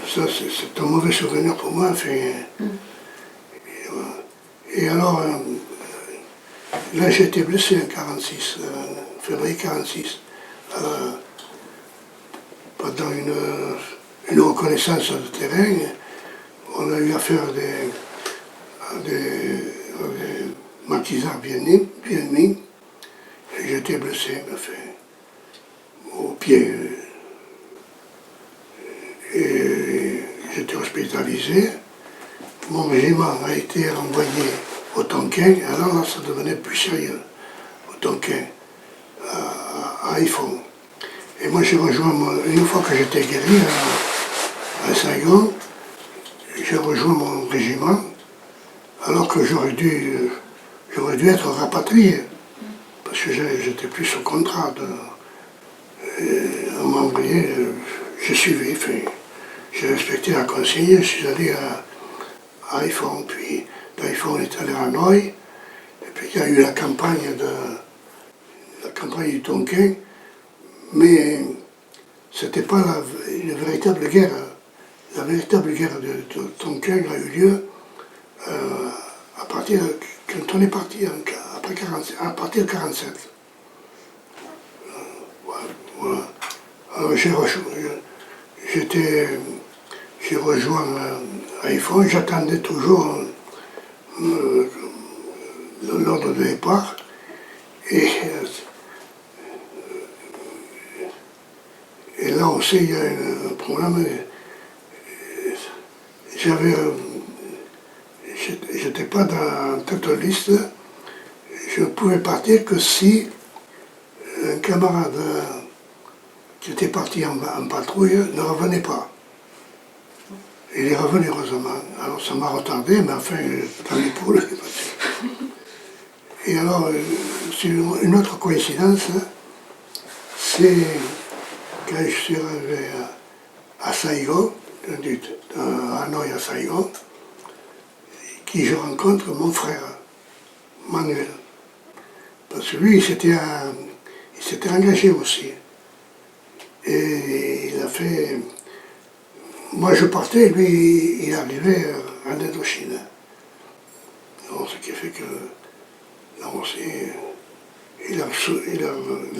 Ça, c'est un mauvais souvenir pour moi. Enfin, et alors, là, j'ai été blessé en 46, février 46, pendant une reconnaissance de terrain. On a eu affaire à des maquisards bien mis. J'ai été blessé, au pied. Et j'étais hospitalisé. Mon régiment a été envoyé au Tonkin, alors là ça devenait plus sérieux, au Tonkin, à Haiphong. Et moi j'ai rejoint, une fois que j'étais guéri à Saigon, j'ai rejoint mon régiment, alors que j'aurais dû être rapatrié, parce que j'étais plus sous contrat. On m'a envoyé, j'ai suivi, j'ai respecté la consigne, je suis allé à Haiphong, puis d'Haiphong on est allé à Hanoï, et puis il y a eu la campagne du Tonkin, mais c'était pas une véritable guerre. La véritable guerre de Tonkin a eu lieu à partir quand on est parti à partir de 47. Voilà. Alors j'ai rejoint Haiphong, j'attendais toujours l'ordre de départ. Et là aussi, il y a un problème. J'étais pas dans toute la liste. Je ne pouvais partir que si un camarade qui était parti en patrouille ne revenait pas. Il est revenu heureusement. Alors ça m'a retardé, mais enfin, dans l'épaule. Et alors, c'est une autre coïncidence, c'est quand je suis arrivé à Saigon, à Hanoï à Saigon, qui je rencontre mon frère, Manuel. Parce que lui, il s'était engagé aussi. Et il a fait... Moi je partais, lui il arrivait en Indochine. Alors, ce qui fait que là aussi, il a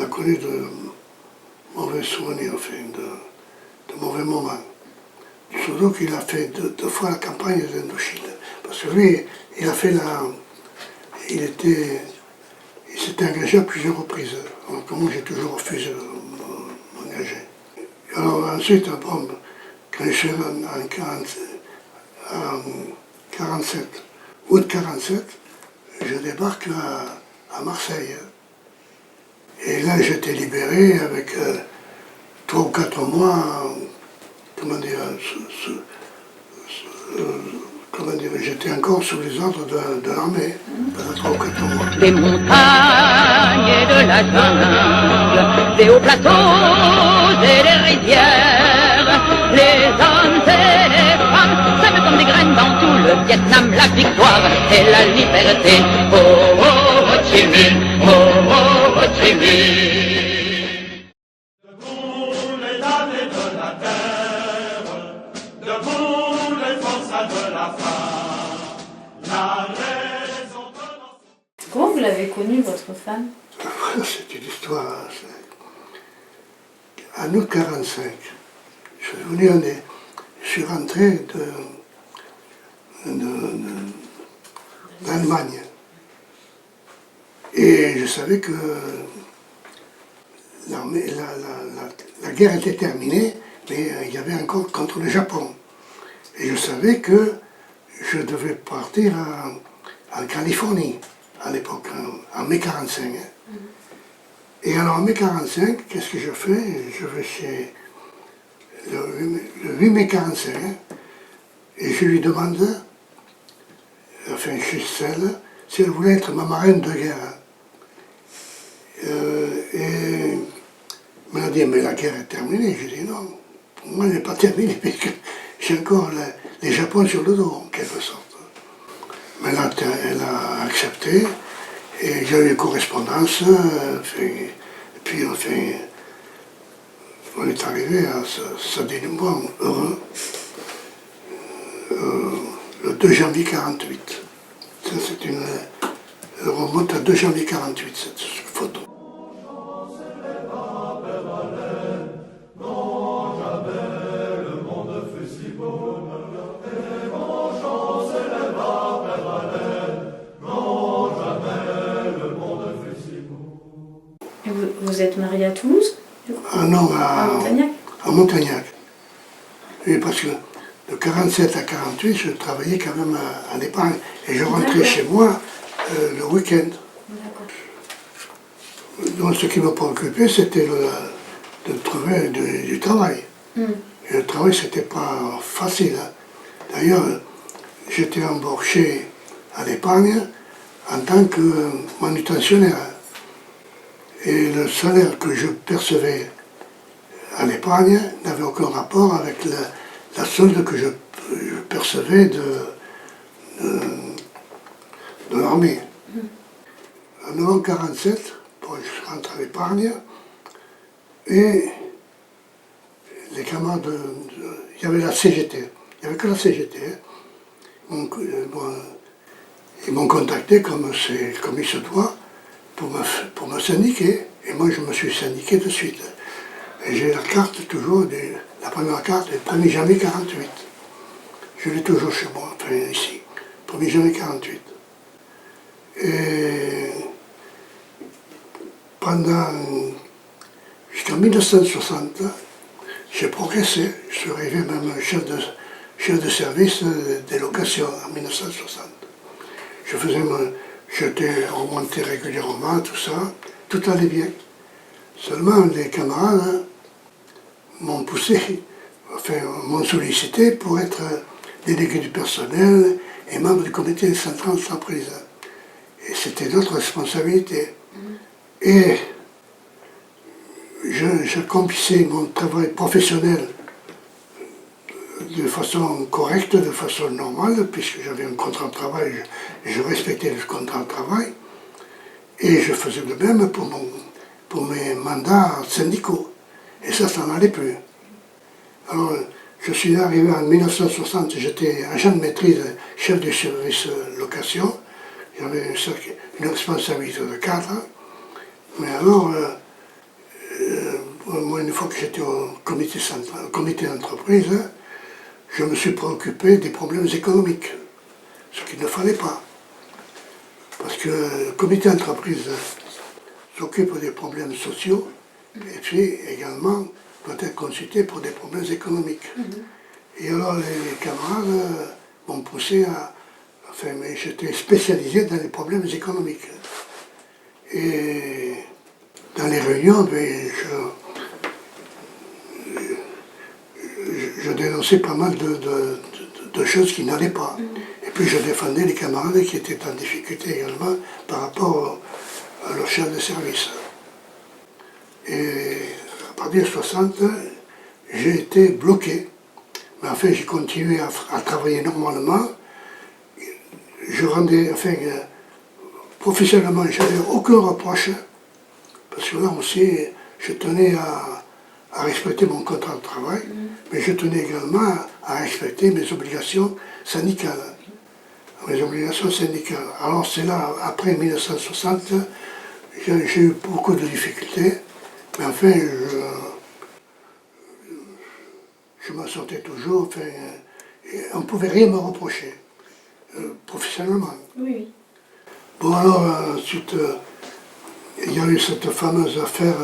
connu de mauvais souvenirs, enfin, de mauvais moments. Surtout qu'il a fait deux fois la campagne d'Indochine. Parce que lui, il a fait il s'était engagé à plusieurs reprises. Alors que moi j'ai toujours refusé de m'engager. Alors ensuite, bon, quand je suis en 47, août 47, je débarque à Marseille. Et là, j'étais libéré avec 3 ou 4 mois, j'étais encore sous les ordres de l'armée, pendant 3 ou 4 mois. Des montagnes et de la jungle, des hauts plateaux et des rivières, les hommes et les femmes sèment comme des graines dans tout le Vietnam, la victoire et la liberté. Oh, oh, Ho Chi Minh, oh, oh, Ho Chi Minh. Debout les damnés de la terre, debout les forçats de la femme, la raison de... Comment vous l'avez connue, votre femme? C'est une histoire. En août 45, je suis rentré d'Allemagne. Et je savais que la guerre était terminée, mais il y avait encore contre le Japon. Et je savais que je devais partir en Californie, à l'époque, en mai 45. Et alors en mai 45, qu'est-ce que je fais? Je vais chez le 8 mai 45, et je lui demande, enfin chez celle, si elle voulait être ma marraine de guerre. Et elle m'a dit, mais la guerre est terminée. Je dis non, pour moi elle n'est pas terminée, puisque j'ai encore les Japonais sur le dos, en quelque sorte. Mais là, elle a accepté. Et j'ai eu une correspondance. Et puis, enfin, on est arrivé à ce dénouement heureux le 2 janvier 48. Ça, c'est une. Elle remonte à 2 janvier 48, cette photo. Et vous êtes marié à Toulouse, du coup? Ah non, À Montagnac? à Montagnac. Oui, parce que de 47 à 48, je travaillais quand même en épargne. Et je rentrais chez moi le week-end. Donc ce qui me préoccupait, c'était de trouver du travail. Et le travail, c'était pas facile. Hein. D'ailleurs, j'étais embauché à l'épargne en tant que manutentionnaire. Et le salaire que je percevais à l'épargne n'avait aucun rapport avec la solde que je percevais de l'armée. En novembre 1947, je rentre à l'épargne et les camarades, il y avait la CGT, il n'y avait que la CGT. Ils m'ont contacté comme il se doit pour me syndiquer. Et moi je me suis syndiqué de suite. Et j'ai la carte toujours, la première carte du 1er janvier 1948. Je l'ai toujours chez moi, enfin ici, 1er janvier 1948. Et jusqu'en 1960, j'ai progressé. Je suis arrivé même chef de service des locations en 1960. J'étais remonté régulièrement, tout ça, tout allait bien. Seulement les camarades m'ont poussé, enfin m'ont sollicité pour être délégué du personnel et membre du comité central d'entreprise. Et c'était notre responsabilité. Et j'accomplissais mon travail professionnel de façon correcte, de façon normale, puisque j'avais un contrat de travail, je respectais le contrat de travail, et je faisais de même pour mes mandats syndicaux. Et ça n'en allait plus. Alors, je suis arrivé en 1960, j'étais agent de maîtrise, chef du service location, j'avais une responsabilité de cadre, mais alors, moi, une fois que j'étais au comité d'entreprise, je me suis préoccupé des problèmes économiques, ce qu'il ne fallait pas. Parce que le comité d'entreprise s'occupe des problèmes sociaux et puis également doit être consulté pour des problèmes économiques. Et alors les camarades m'ont poussé à... Enfin, mais j'étais spécialisé dans les problèmes économiques. Et dans les réunions, je dénonçais pas mal de choses qui n'allaient pas. Et puis je défendais les camarades qui étaient en difficulté également par rapport à leur chef de service. Et à partir de 60, j'ai été bloqué. Mais enfin, j'ai continué à travailler normalement. Je rendais, enfin, professionnellement, je n'avais aucun reproche. Parce que là aussi, je tenais à respecter mon contrat de travail, mais je tenais également à respecter mes obligations syndicales. Alors c'est là, après 1960, j'ai eu beaucoup de difficultés, mais enfin, je m'en sortais toujours, enfin, on ne pouvait rien me reprocher, professionnellement. Oui. Bon alors, ensuite, il y a eu cette fameuse affaire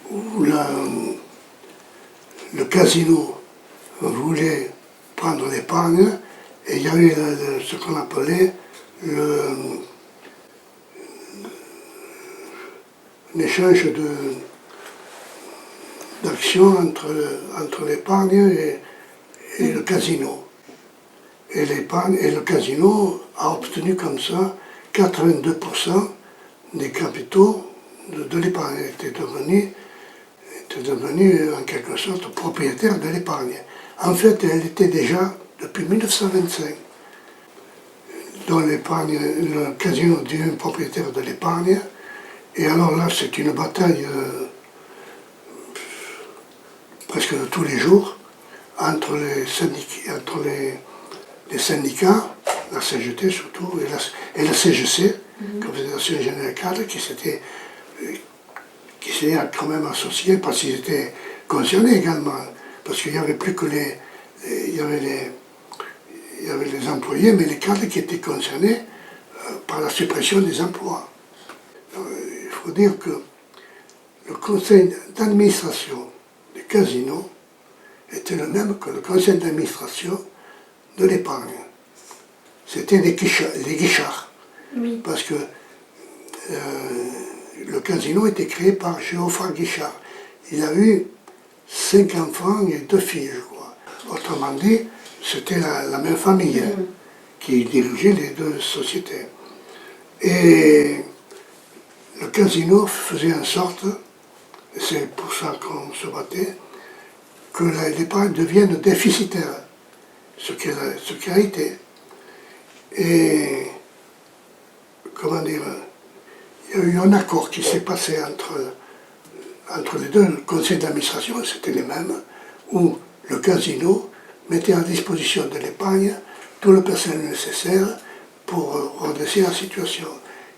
où le casino voulait prendre l'épargne et il y a eu ce qu'on appelait un échange d'actions entre l'épargne et le casino. Et l'épargne et le casino a obtenu comme ça 82% des capitaux de l'épargne, était devenu en quelque sorte propriétaire de l'épargne. En fait, elle était déjà depuis 1925. dont l'épargne, le casino devient propriétaire de l'épargne. Et alors là, c'est une bataille presque de tous les jours entre les syndicats, la CGT surtout, et la CGC, Confédération Générale Cadre, qui s'était quand même associés parce qu'ils étaient concernés également. Parce qu'il n'y avait plus que il y avait les employés, mais les cadres qui étaient concernés par la suppression des emplois. Il faut dire que le conseil d'administration du casino était le même que le conseil d'administration de l'épargne. C'était des guichards. Oui. Parce que le casino était créé par Géoffroy Guichard. Il a eu 5 enfants et 2 filles, je crois. Autrement dit, c'était la même famille qui dirigeait les 2 sociétés. Et le casino faisait en sorte, et c'est pour ça qu'on se battait, que l'épargne devienne déficitaire, ce qui a été. Et, comment dire, il y a eu un accord qui s'est passé entre les 2 conseils d'administration, c'était les mêmes, où le casino mettait à disposition de l'épargne tout le personnel nécessaire pour redresser la situation.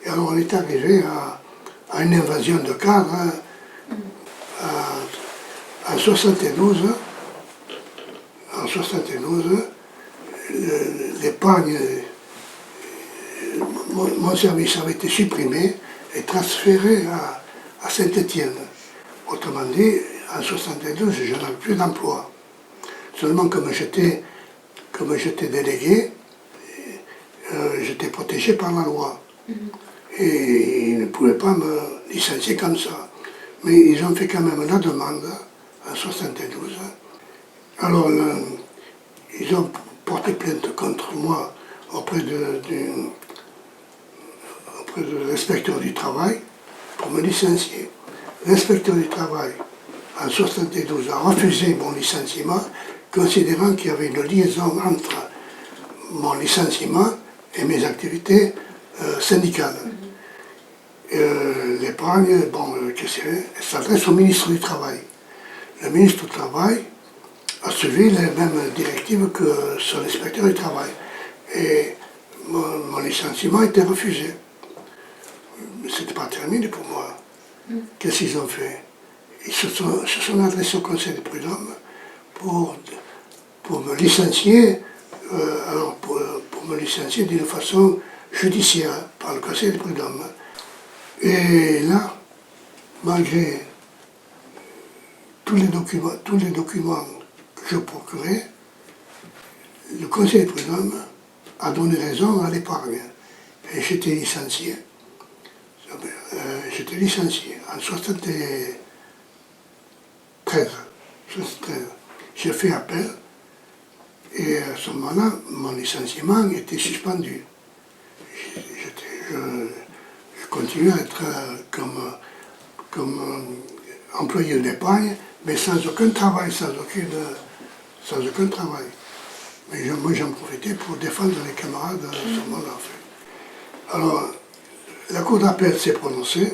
Et alors on est arrivé à une invasion de cadres en 72. En 72, l'épargne, mon service avait été supprimé et transféré à Saint-Étienne. Autrement dit, en 72, je n'avais plus d'emploi. Seulement comme j'étais délégué, j'étais protégé par la loi. Et ils ne pouvaient pas me licencier comme ça. Mais ils ont fait quand même la demande en 72. Alors, ils ont porté plainte contre moi auprès de l'inspecteur du travail pour me licencier. L'inspecteur du travail, en 72, a refusé mon licenciement, considérant qu'il y avait une liaison entre mon licenciement et mes activités syndicales. L'épargne, s'adresse au ministre du Travail. Le ministre du Travail a suivi les mêmes directives que son inspecteur du Travail. Et mon licenciement a été refusé. C'était pas terminé pour moi. Qu'est-ce qu'ils ont fait? Ils se sont adressés au Conseil des prud'hommes pour me licencier, pour me licencier d'une façon judiciaire par le Conseil des prud'hommes. Et là, malgré tous les documents que je procurais, le Conseil des prud'hommes a donné raison à l'épargne. Et j'étais licencié. En 73. J'ai fait appel et à ce moment-là, mon licenciement était suspendu. Je continuais à être comme employé de l'épargne, mais sans aucun travail, sans aucun travail. Mais moi j'en profitais pour défendre les camarades à ce moment-là. En fait. Alors, la Cour d'appel s'est prononcée,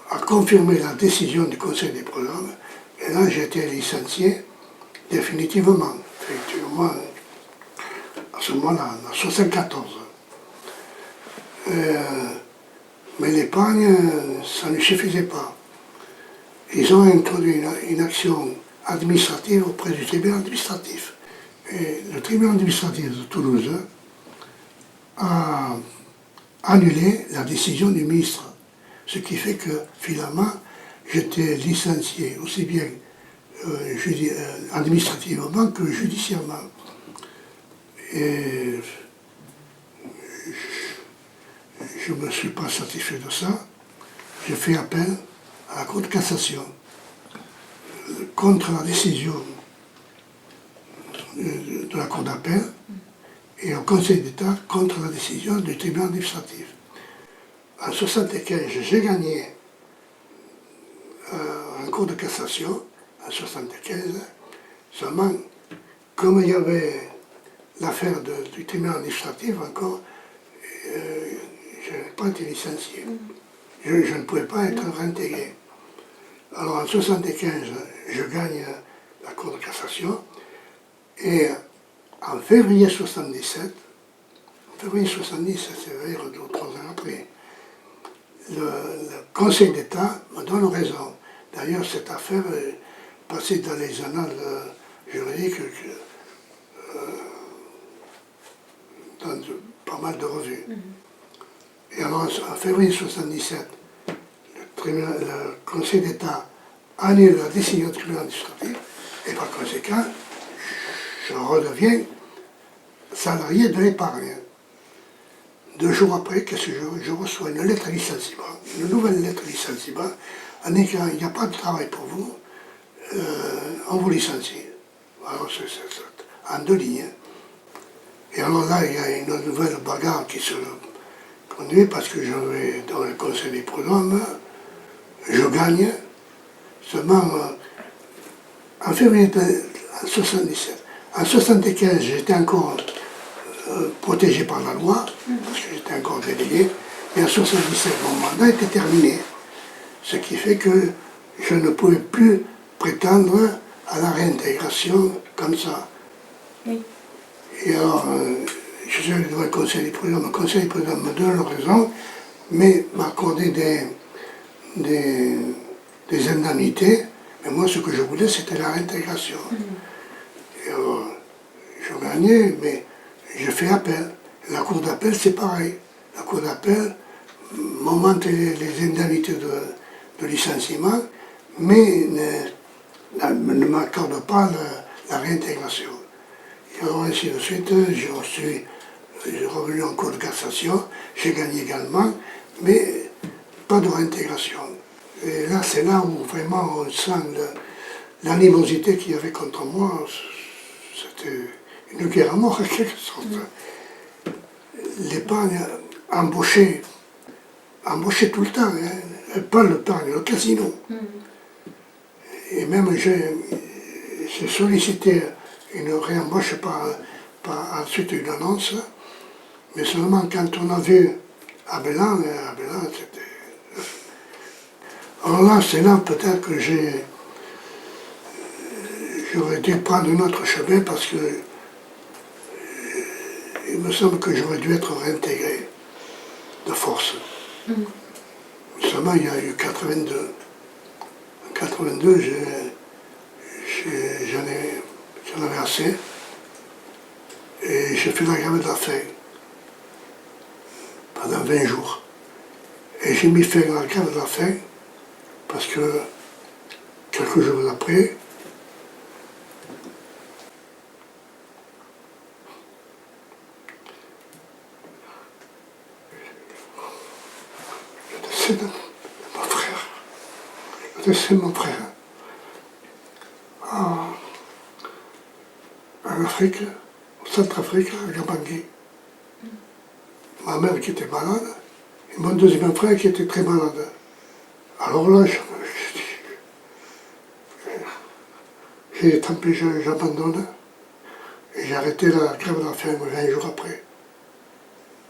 a confirmé la décision du Conseil des prud'hommes, et là j'ai été licencié définitivement, effectivement, à ce moment-là, en 1974. Mais l'épargne, ça ne suffisait pas. Ils ont introduit une action administrative auprès du tribunal administratif. Et le tribunal administratif de Toulouse a annulé la décision du ministre. Ce qui fait que finalement, j'étais licencié aussi bien administrativement que judiciairement. Et je ne me suis pas satisfait de ça. J'ai fait appel à la Cour de cassation contre la décision de la Cour d'appel et au Conseil d'État contre la décision du tribunal administratif. En 1975, j'ai gagné en Cour de cassation, en 1975, seulement comme il y avait l'affaire du tribunal administratif encore, je n'ai pas été licencié. Je ne pouvais pas être réintégré. Alors en 1975, je gagne la Cour de cassation et en février 1977, c'est-à-dire 2 ou 3 ans après, le Conseil d'État me donne raison. D'ailleurs, cette affaire est passée dans les annales juridiques dans pas mal de revues. Et alors, en février 1977, le Conseil d'État annule la décision du tribunal administratif et par conséquent, je redeviens salarié de l'épargne. 2 jours après, qu'est-ce que je reçois une lettre de licenciement, une nouvelle lettre de licenciement, en disant il n'y a pas de travail pour vous, on vous licencie. Alors c'est en 2 lignes. Et alors là, il y a une nouvelle bagarre qui se conduit parce que je vais dans le conseil des prud'hommes, je gagne, seulement en février 1977. En 1975, j'étais encore protégé par la loi, parce que j'étais encore délégué, et en 1977, mon mandat était terminé. Ce qui fait que je ne pouvais plus prétendre à la réintégration comme ça. Oui. Et alors, je suis allé devant le conseil des prud'hommes. Le conseil des prud'hommes me donne raison, mais m'a accordé des indemnités. Mais moi, ce que je voulais, c'était la réintégration. Et alors, je gagnais, mais je fais appel. La cour d'appel, c'est pareil. La cour d'appel m'augmente les indemnités de licenciement, mais ne m'accorde pas la réintégration. Et alors, ainsi de suite, je suis revenu en cour de cassation, j'ai gagné également, mais pas de réintégration. Et là, c'est là où vraiment on sent l'animosité qu'il y avait contre moi. C'était une guerre à mort, en quelque sorte. L'épargne embauchait tout le temps, hein. Pas l'épargne, le casino. Et même j'ai sollicité une réembauche par ensuite une annonce, mais seulement quand on a vu Abélan, c'était... Alors là, c'est là peut-être que j'aurais dû prendre un autre chemin parce que il me semble que j'aurais dû être réintégré de force. Seulement, il y a eu 82. En 82, j'en avais assez. Et j'ai fait la grève de la faim pendant 20 jours. Et j'ai mis fin à la grève de la faim parce que quelques jours après, le décès de mon frère en Afrique, au Centrafrique, à Gabangui. Ma mère qui était malade, et mon deuxième frère qui était très malade. Alors là, j'ai tant pis, j'abandonne. Et j'ai arrêté la grève de la faim 20 jours après.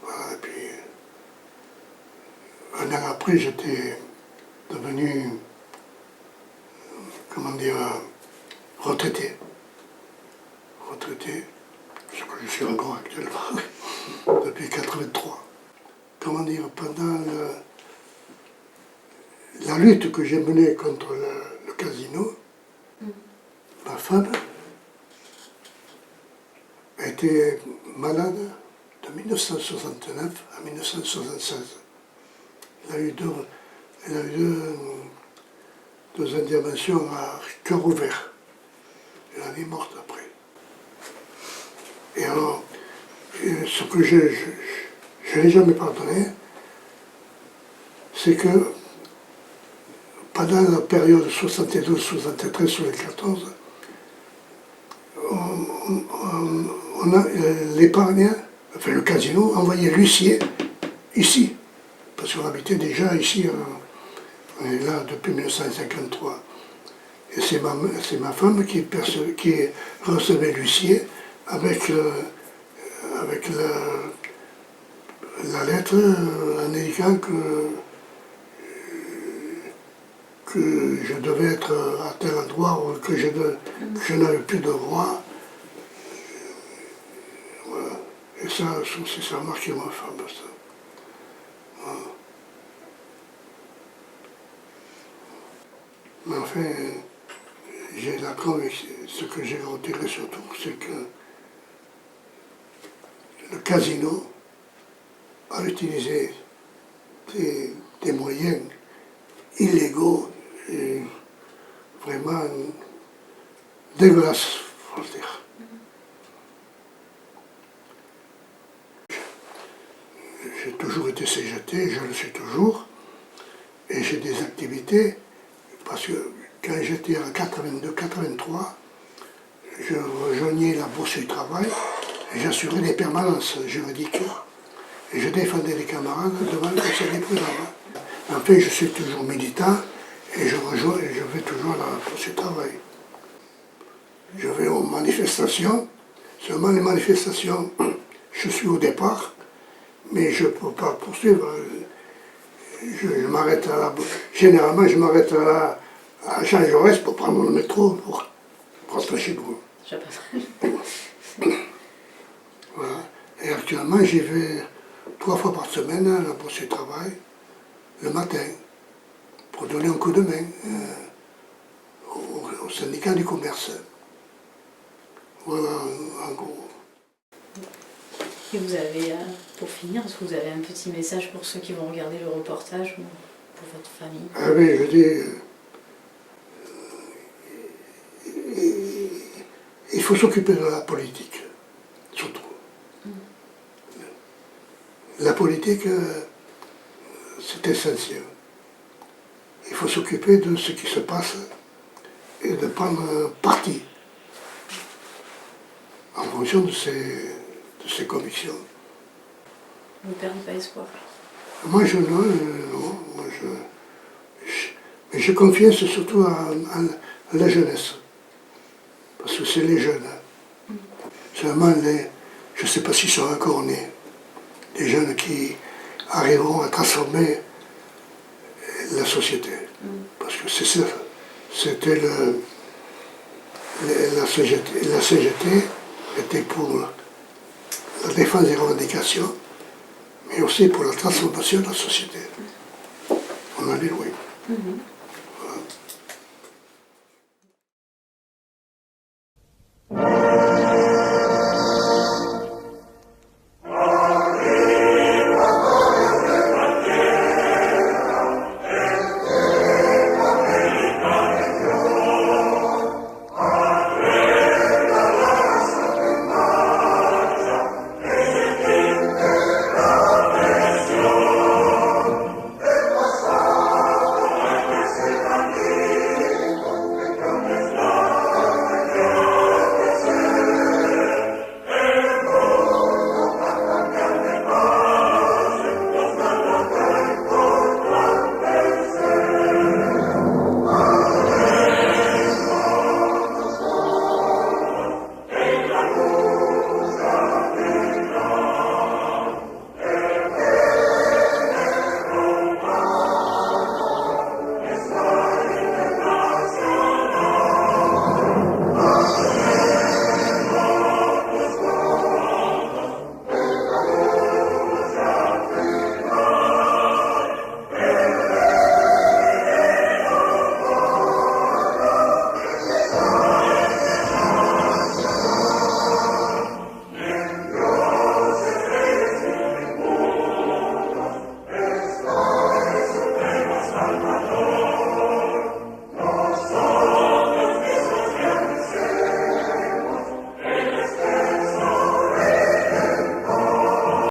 Voilà, et puis, 1 an après, j'étais devenu, comment dire, retraité. Ce que je suis encore actuellement, depuis 83. Comment dire, pendant la lutte que j'ai menée contre le casino, ma femme a été malade de 1969 à 1976. Elle a eu deux interventions à cœur ouvert. Elle est morte après. Et alors, ce que je n'ai jamais pardonné, c'est que pendant la période 72, 73, 74, l'épargne, enfin le casino, envoyait l'huissier ici, parce qu'on habitait déjà ici, on est là depuis 1953. Et c'est ma femme qui recevait l'huissier avec avec la lettre en indiquant que je devais être à tel endroit ou que je n'avais plus de droit. Voilà. Et ça a marqué ma femme. Ça. Voilà. Mais enfin, j'ai la conviction, ce que j'ai retiré surtout, c'est que le casino a utilisé des moyens illégaux et vraiment dégueulasses, faut le dire. J'ai toujours été CGT, je le suis toujours, et j'ai des activités, parce que quand j'étais en 82-83, je rejoignais la Bourse du Travail et j'assurais des permanences juridiques. Et je défendais les camarades devant le conseil des prud'hommes. En fait, je suis toujours militant et je vais toujours à la Bourse du Travail. Je vais aux manifestations, seulement les manifestations, je suis au départ, mais je ne peux pas poursuivre. Je m'arrête généralement, je m'arrête à Jean Jaurès pour prendre le métro pour rentrer chez moi. Voilà. Et actuellement, j'y vais 3 fois par semaine à la Bourse du Travail, le matin, pour donner un coup de main au syndicat du commerce. Voilà, en gros. Et vous avez, pour finir, est-ce que vous avez un petit message pour ceux qui vont regarder le reportage ou pour votre famille? Ah oui, je dis, il faut s'occuper de la politique, surtout. La politique, c'est essentiel. Il faut s'occuper de ce qui se passe et de prendre parti en fonction de ses convictions. Vous ne perdez pas espoir? Moi, non, moi, mais je confie surtout à la jeunesse, parce que c'est les jeunes. Seulement, je ne sais pas s'ils sont encore nés, des jeunes qui arriveront à transformer la société. Parce que c'est ça, c'était la CGT était pour la défense des revendications, mais aussi pour la transformation de la société. On en est loin.